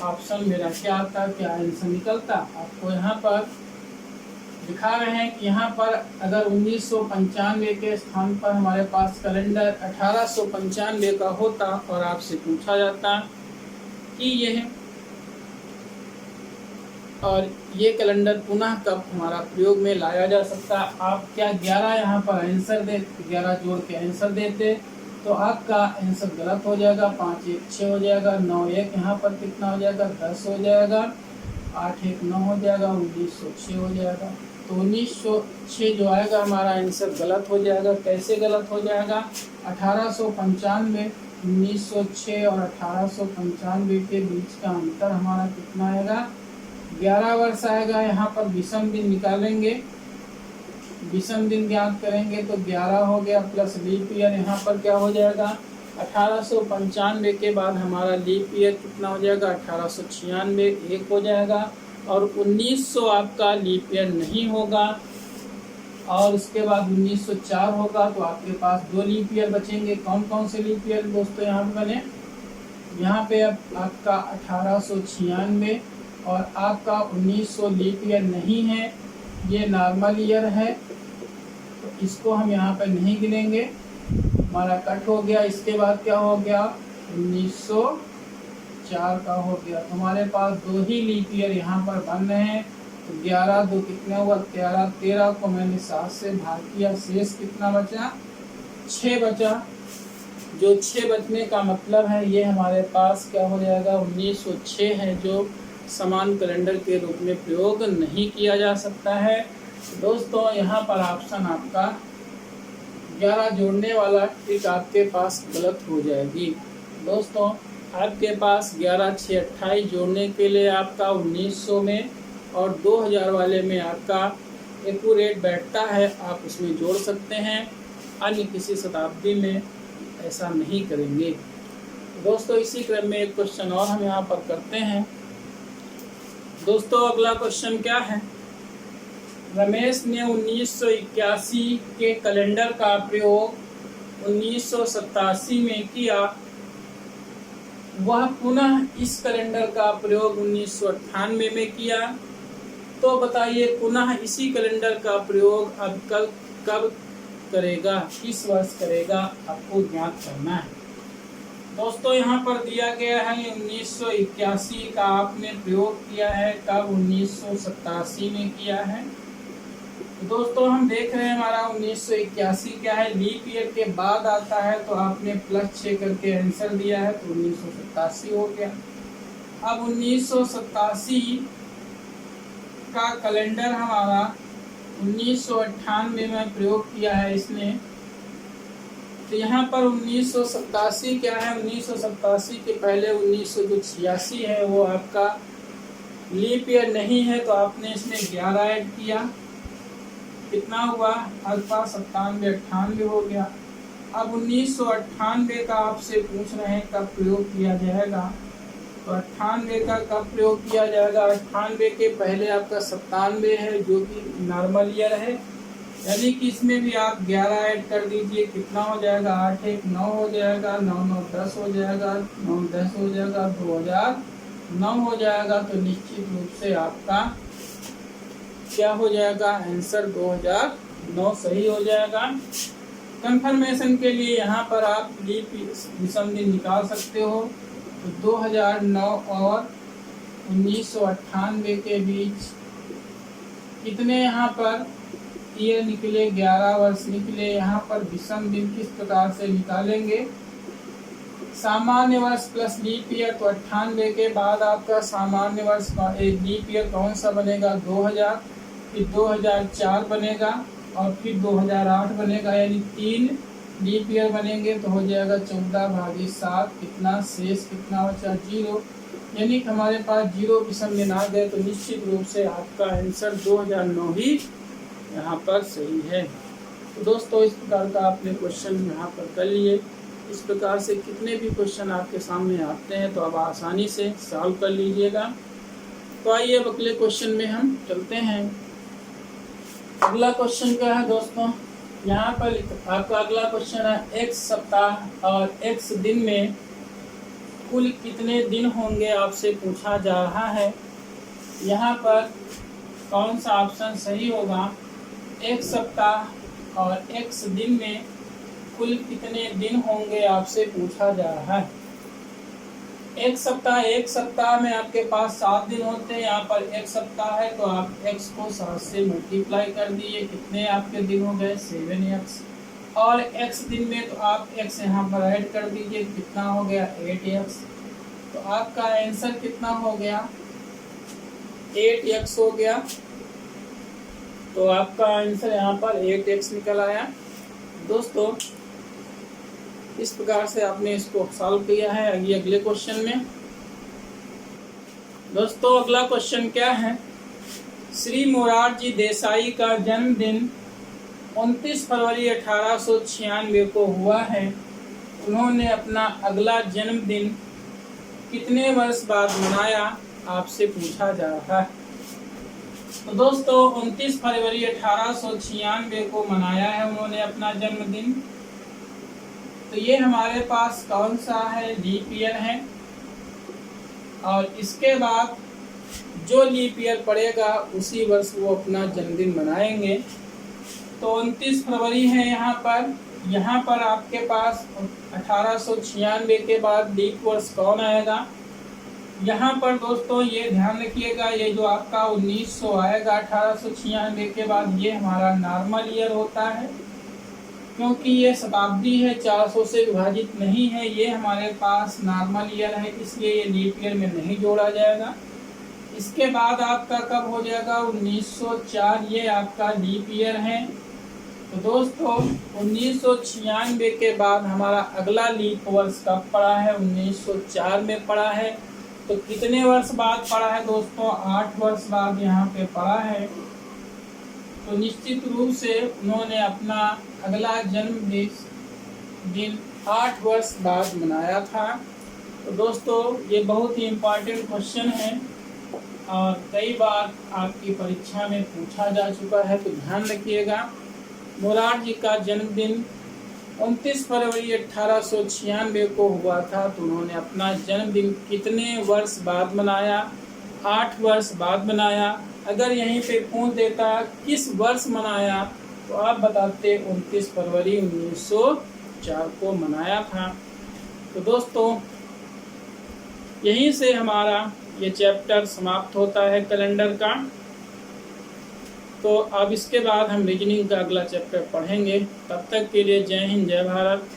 S1: ऑप्शन मेरा क्या आता, क्या आंसर निकलता? आपको यहाँ पर दिखा रहे हैं कि यहाँ पर अगर 1995 के स्थान पर हमारे पास कैलेंडर 1895 का होता और आपसे पूछा जाता कि ये कैलेंडर पुनः कब हमारा प्रयोग में लाया जा सकता है, आप क्या 11 यहाँ पर आंसर दे, 11 जोड़ के आंसर देते तो आपका आंसर गलत हो जाएगा। 5 1 6 हो जाएगा, 9 1 यहाँ पर कितना हो जाएगा? 10 हो जाएगा, 8 1 9 हो जाएगा, 1906 हो जाएगा। तो 1906 जो आएगा हमारा आंसर गलत हो जाएगा। कैसे गलत हो जाएगा? 1895, 1906 और 1895 के बीच का अंतर हमारा कितना आएगा? 11 वर्ष आएगा। यहाँ पर विषम दिन निकालेंगे, विषम दिन ज्ञात करेंगे तो 11 हो गया प्लस लीप ईयर यहाँ पर क्या हो जाएगा? 1895 के बाद हमारा लीप ईयर कितना हो जाएगा? 1896, 1 हो जाएगा। और 1900 आपका लीप ईयर नहीं होगा और उसके बाद 1904 होगा तो आपके पास 2 लीप ईयर बचेंगे। कौन कौन से लीप ईयर दोस्तों यहाँ पे बने? यहाँ पे अब आपका 1896 और आपका 1900 लीप ईयर नहीं है, ये नॉर्मल ईयर है तो इसको हम यहाँ पर नहीं गिनेंगे, हमारा कट हो गया। इसके बाद क्या हो गया? 1904 का हो गया। तो हमारे पास 2 ही लीप ईयर यहाँ पर बन रहे हैं। तो 11 2 कितना हुआ? 13, 13 को मैंने 7 से भाग किया, शेष कितना बचा? 6 बचा। जो 6 बचने का मतलब है ये हमारे पास क्या हो जाएगा? 1906 है जो समान कैलेंडर के रूप में प्रयोग नहीं किया जा सकता है। दोस्तों यहाँ पर ऑप्शन आपका 11 जोड़ने वाला ट्रिक आपके पास गलत हो जाएगी। दोस्तों आपके पास 11 6 28 जोड़ने के लिए आपका 1900 में और 2000 वाले में आपका एक्यूरेट बैठता है, आप उसमें जोड़ सकते हैं, अन्य किसी शताब्दी में ऐसा नहीं करेंगे। दोस्तों इसी क्रम में एक क्वेश्चन और हम यहाँ पर करते हैं। दोस्तों अगला क्वेश्चन क्या है? रमेश ने 1981 के कैलेंडर का प्रयोग 1987 में किया, वह पुनः इस कैलेंडर का प्रयोग 1998 में किया। तो बताइए पुनः इसी कैलेंडर का प्रयोग अब कब करेगा, किस वर्ष करेगा, आपको ज्ञात करना है। दोस्तों यहाँ पर दिया गया है 1981 का आपने प्रयोग किया है, कब? 1987 में किया है। दोस्तों हम देख रहे हैं हमारा 1981 क्या है? लीप ईयर के बाद आता है तो आपने +6 करके आंसर दिया है तो 1987 हो गया। अब 1987 का कैलेंडर हमारा 1998 में प्रयोग किया है इसने, तो यहाँ पर 1987 क्या है, 1987 के पहले 1986 है वो आपका लीप ईयर नहीं है, तो आपने इसमें 11 ऐड किया, कितना हुआ अल्फा 97 98 हो गया। अब 1998 का आपसे पूछ रहे हैं कब प्रयोग किया जाएगा, तो 98 का कब प्रयोग किया जाएगा। 98 के पहले आपका 97 है जो कि नॉर्मल ईयर है, यानी कि इसमें भी आप 11 ऐड कर दीजिए, कितना हो जाएगा 8 1 9 हो जाएगा, 9 9 10 हो जाएगा, 9 10 हो जाएगा, 2009 हो जाएगा। तो निश्चित रूप से आपका क्या हो जाएगा, आंसर 2009 सही हो जाएगा। कंफर्मेशन के लिए यहाँ पर आप लीप विषम दिन निकाल सकते हो, तो 2009 और 1998 के बीच कितने यहाँ पर ईयर निकले, 11 वर्ष निकले। यहाँ पर विषम दिन किस प्रकार से निकालेंगे, सामान्य वर्ष प्लस लीप ईयर, तो 98 के बाद आपका सामान्य वर्ष लीप ईयर कौन सा बनेगा, 2000, फिर 2004 बनेगा और फिर 2008 बनेगा, यानी 3 लीप ईयर बनेंगे, तो हो जाएगा 14/7, कितना शेष कितना बचा 0, यानी कि हमारे पास 0 विषम दिन आ गए। तो निश्चित रूप से आपका आंसर 2009 ही यहाँ पर सही है। तो दोस्तों इस प्रकार का आपने क्वेश्चन यहाँ पर कर लिए। इस प्रकार से कितने भी क्वेश्चन आपके सामने आते हैं तो आप आसानी से सॉल्व कर लीजिएगा। तो आइए अब अगले क्वेश्चन में हम चलते हैं। अगला क्वेश्चन क्या है दोस्तों, यहाँ पर आपका अगला क्वेश्चन है x सप्ताह और x दिन में कुल कितने दिन होंगे आपसे पूछा जा रहा है। यहाँ पर कौन सा ऑप्शन सही होगा, एक सप्ताह और x दिन में कुल कितने दिन होंगे आपसे पूछा जा रहा है। एक सप्ताह में आपके पास 7 दिन होते हैं, यहाँ पर एक सप्ताह है तो आप x को 7 से मल्टीप्लाई कर दिए, कितने आपके दिन हो गए 7x, और x दिन में तो आप x यहाँ पर ऐड कर दीजिए, कितना हो गया 8x। तो आपका आंसर कितना हो गया 8x हो गया। तो आपका आंसर यहाँ पर 8x निकल आया। दोस्तों इस प्रकार से आपने इसको सॉल्व किया है। अगले क्वेश्चन में दोस्तों अगला क्वेश्चन क्या है, श्री मोरारजी देसाई का जन्मदिन 29 फरवरी 1896 को हुआ है। उन्होंने अपना अगला जन्मदिन कितने वर्ष बाद मनाया, आपसे पूछा जा रहा है। तो दोस्तों 29 फरवरी 1896 को मनाया है उन्होंने अपना जन्मदिन। तो ये हमारे पास कौन सा है, लीप ईयर है, और इसके बाद जो लीप ईयर पड़ेगा उसी वर्ष वो अपना जन्मदिन मनाएंगे। तो 29 फरवरी है यहाँ पर आपके पास 1896 के बाद लीप वर्ष कौन आएगा। यहाँ पर दोस्तों ये ध्यान रखिएगा, ये जो आपका 1900 आएगा 1896 के बाद, ये हमारा नॉर्मल ईयर होता है, क्योंकि ये शताब्दी है 400 से विभाजित नहीं है, ये हमारे पास नॉर्मल ईयर है, इसलिए ये लीप ईयर में नहीं जोड़ा जाएगा। इसके बाद आपका कब हो जाएगा 1904, ये आपका लीप ईयर है। तो दोस्तों 1996 के बाद हमारा अगला लीप वर्ष कब पड़ा है, 1904 में पड़ा है। तो कितने वर्ष बाद पड़ा है दोस्तों, 8 वर्ष बाद यहाँ पे पड़ा है। तो निश्चित रूप से उन्होंने अपना अगला जन्मदिन 8 वर्ष बाद मनाया था। तो दोस्तों ये बहुत ही इम्पोर्टेंट क्वेश्चन है और कई बार आपकी परीक्षा में पूछा जा चुका है, तो ध्यान रखिएगा। मोरारजी का जन्मदिन 29 फरवरी 1896 को हुआ था। तो उन्होंने अपना जन्मदिन कितने वर्ष बाद मनाया, 8 वर्ष बाद मनाया। अगर यहीं पे पूछ देता किस वर्ष मनाया तो आप बताते 29 फरवरी 1904 को मनाया था। तो दोस्तों यहीं से हमारा ये चैप्टर समाप्त होता है कैलेंडर का। तो अब इसके बाद हम रीजनिंग का अगला चैप्टर पढ़ेंगे। तब तक के लिए जय हिंद जय भारत।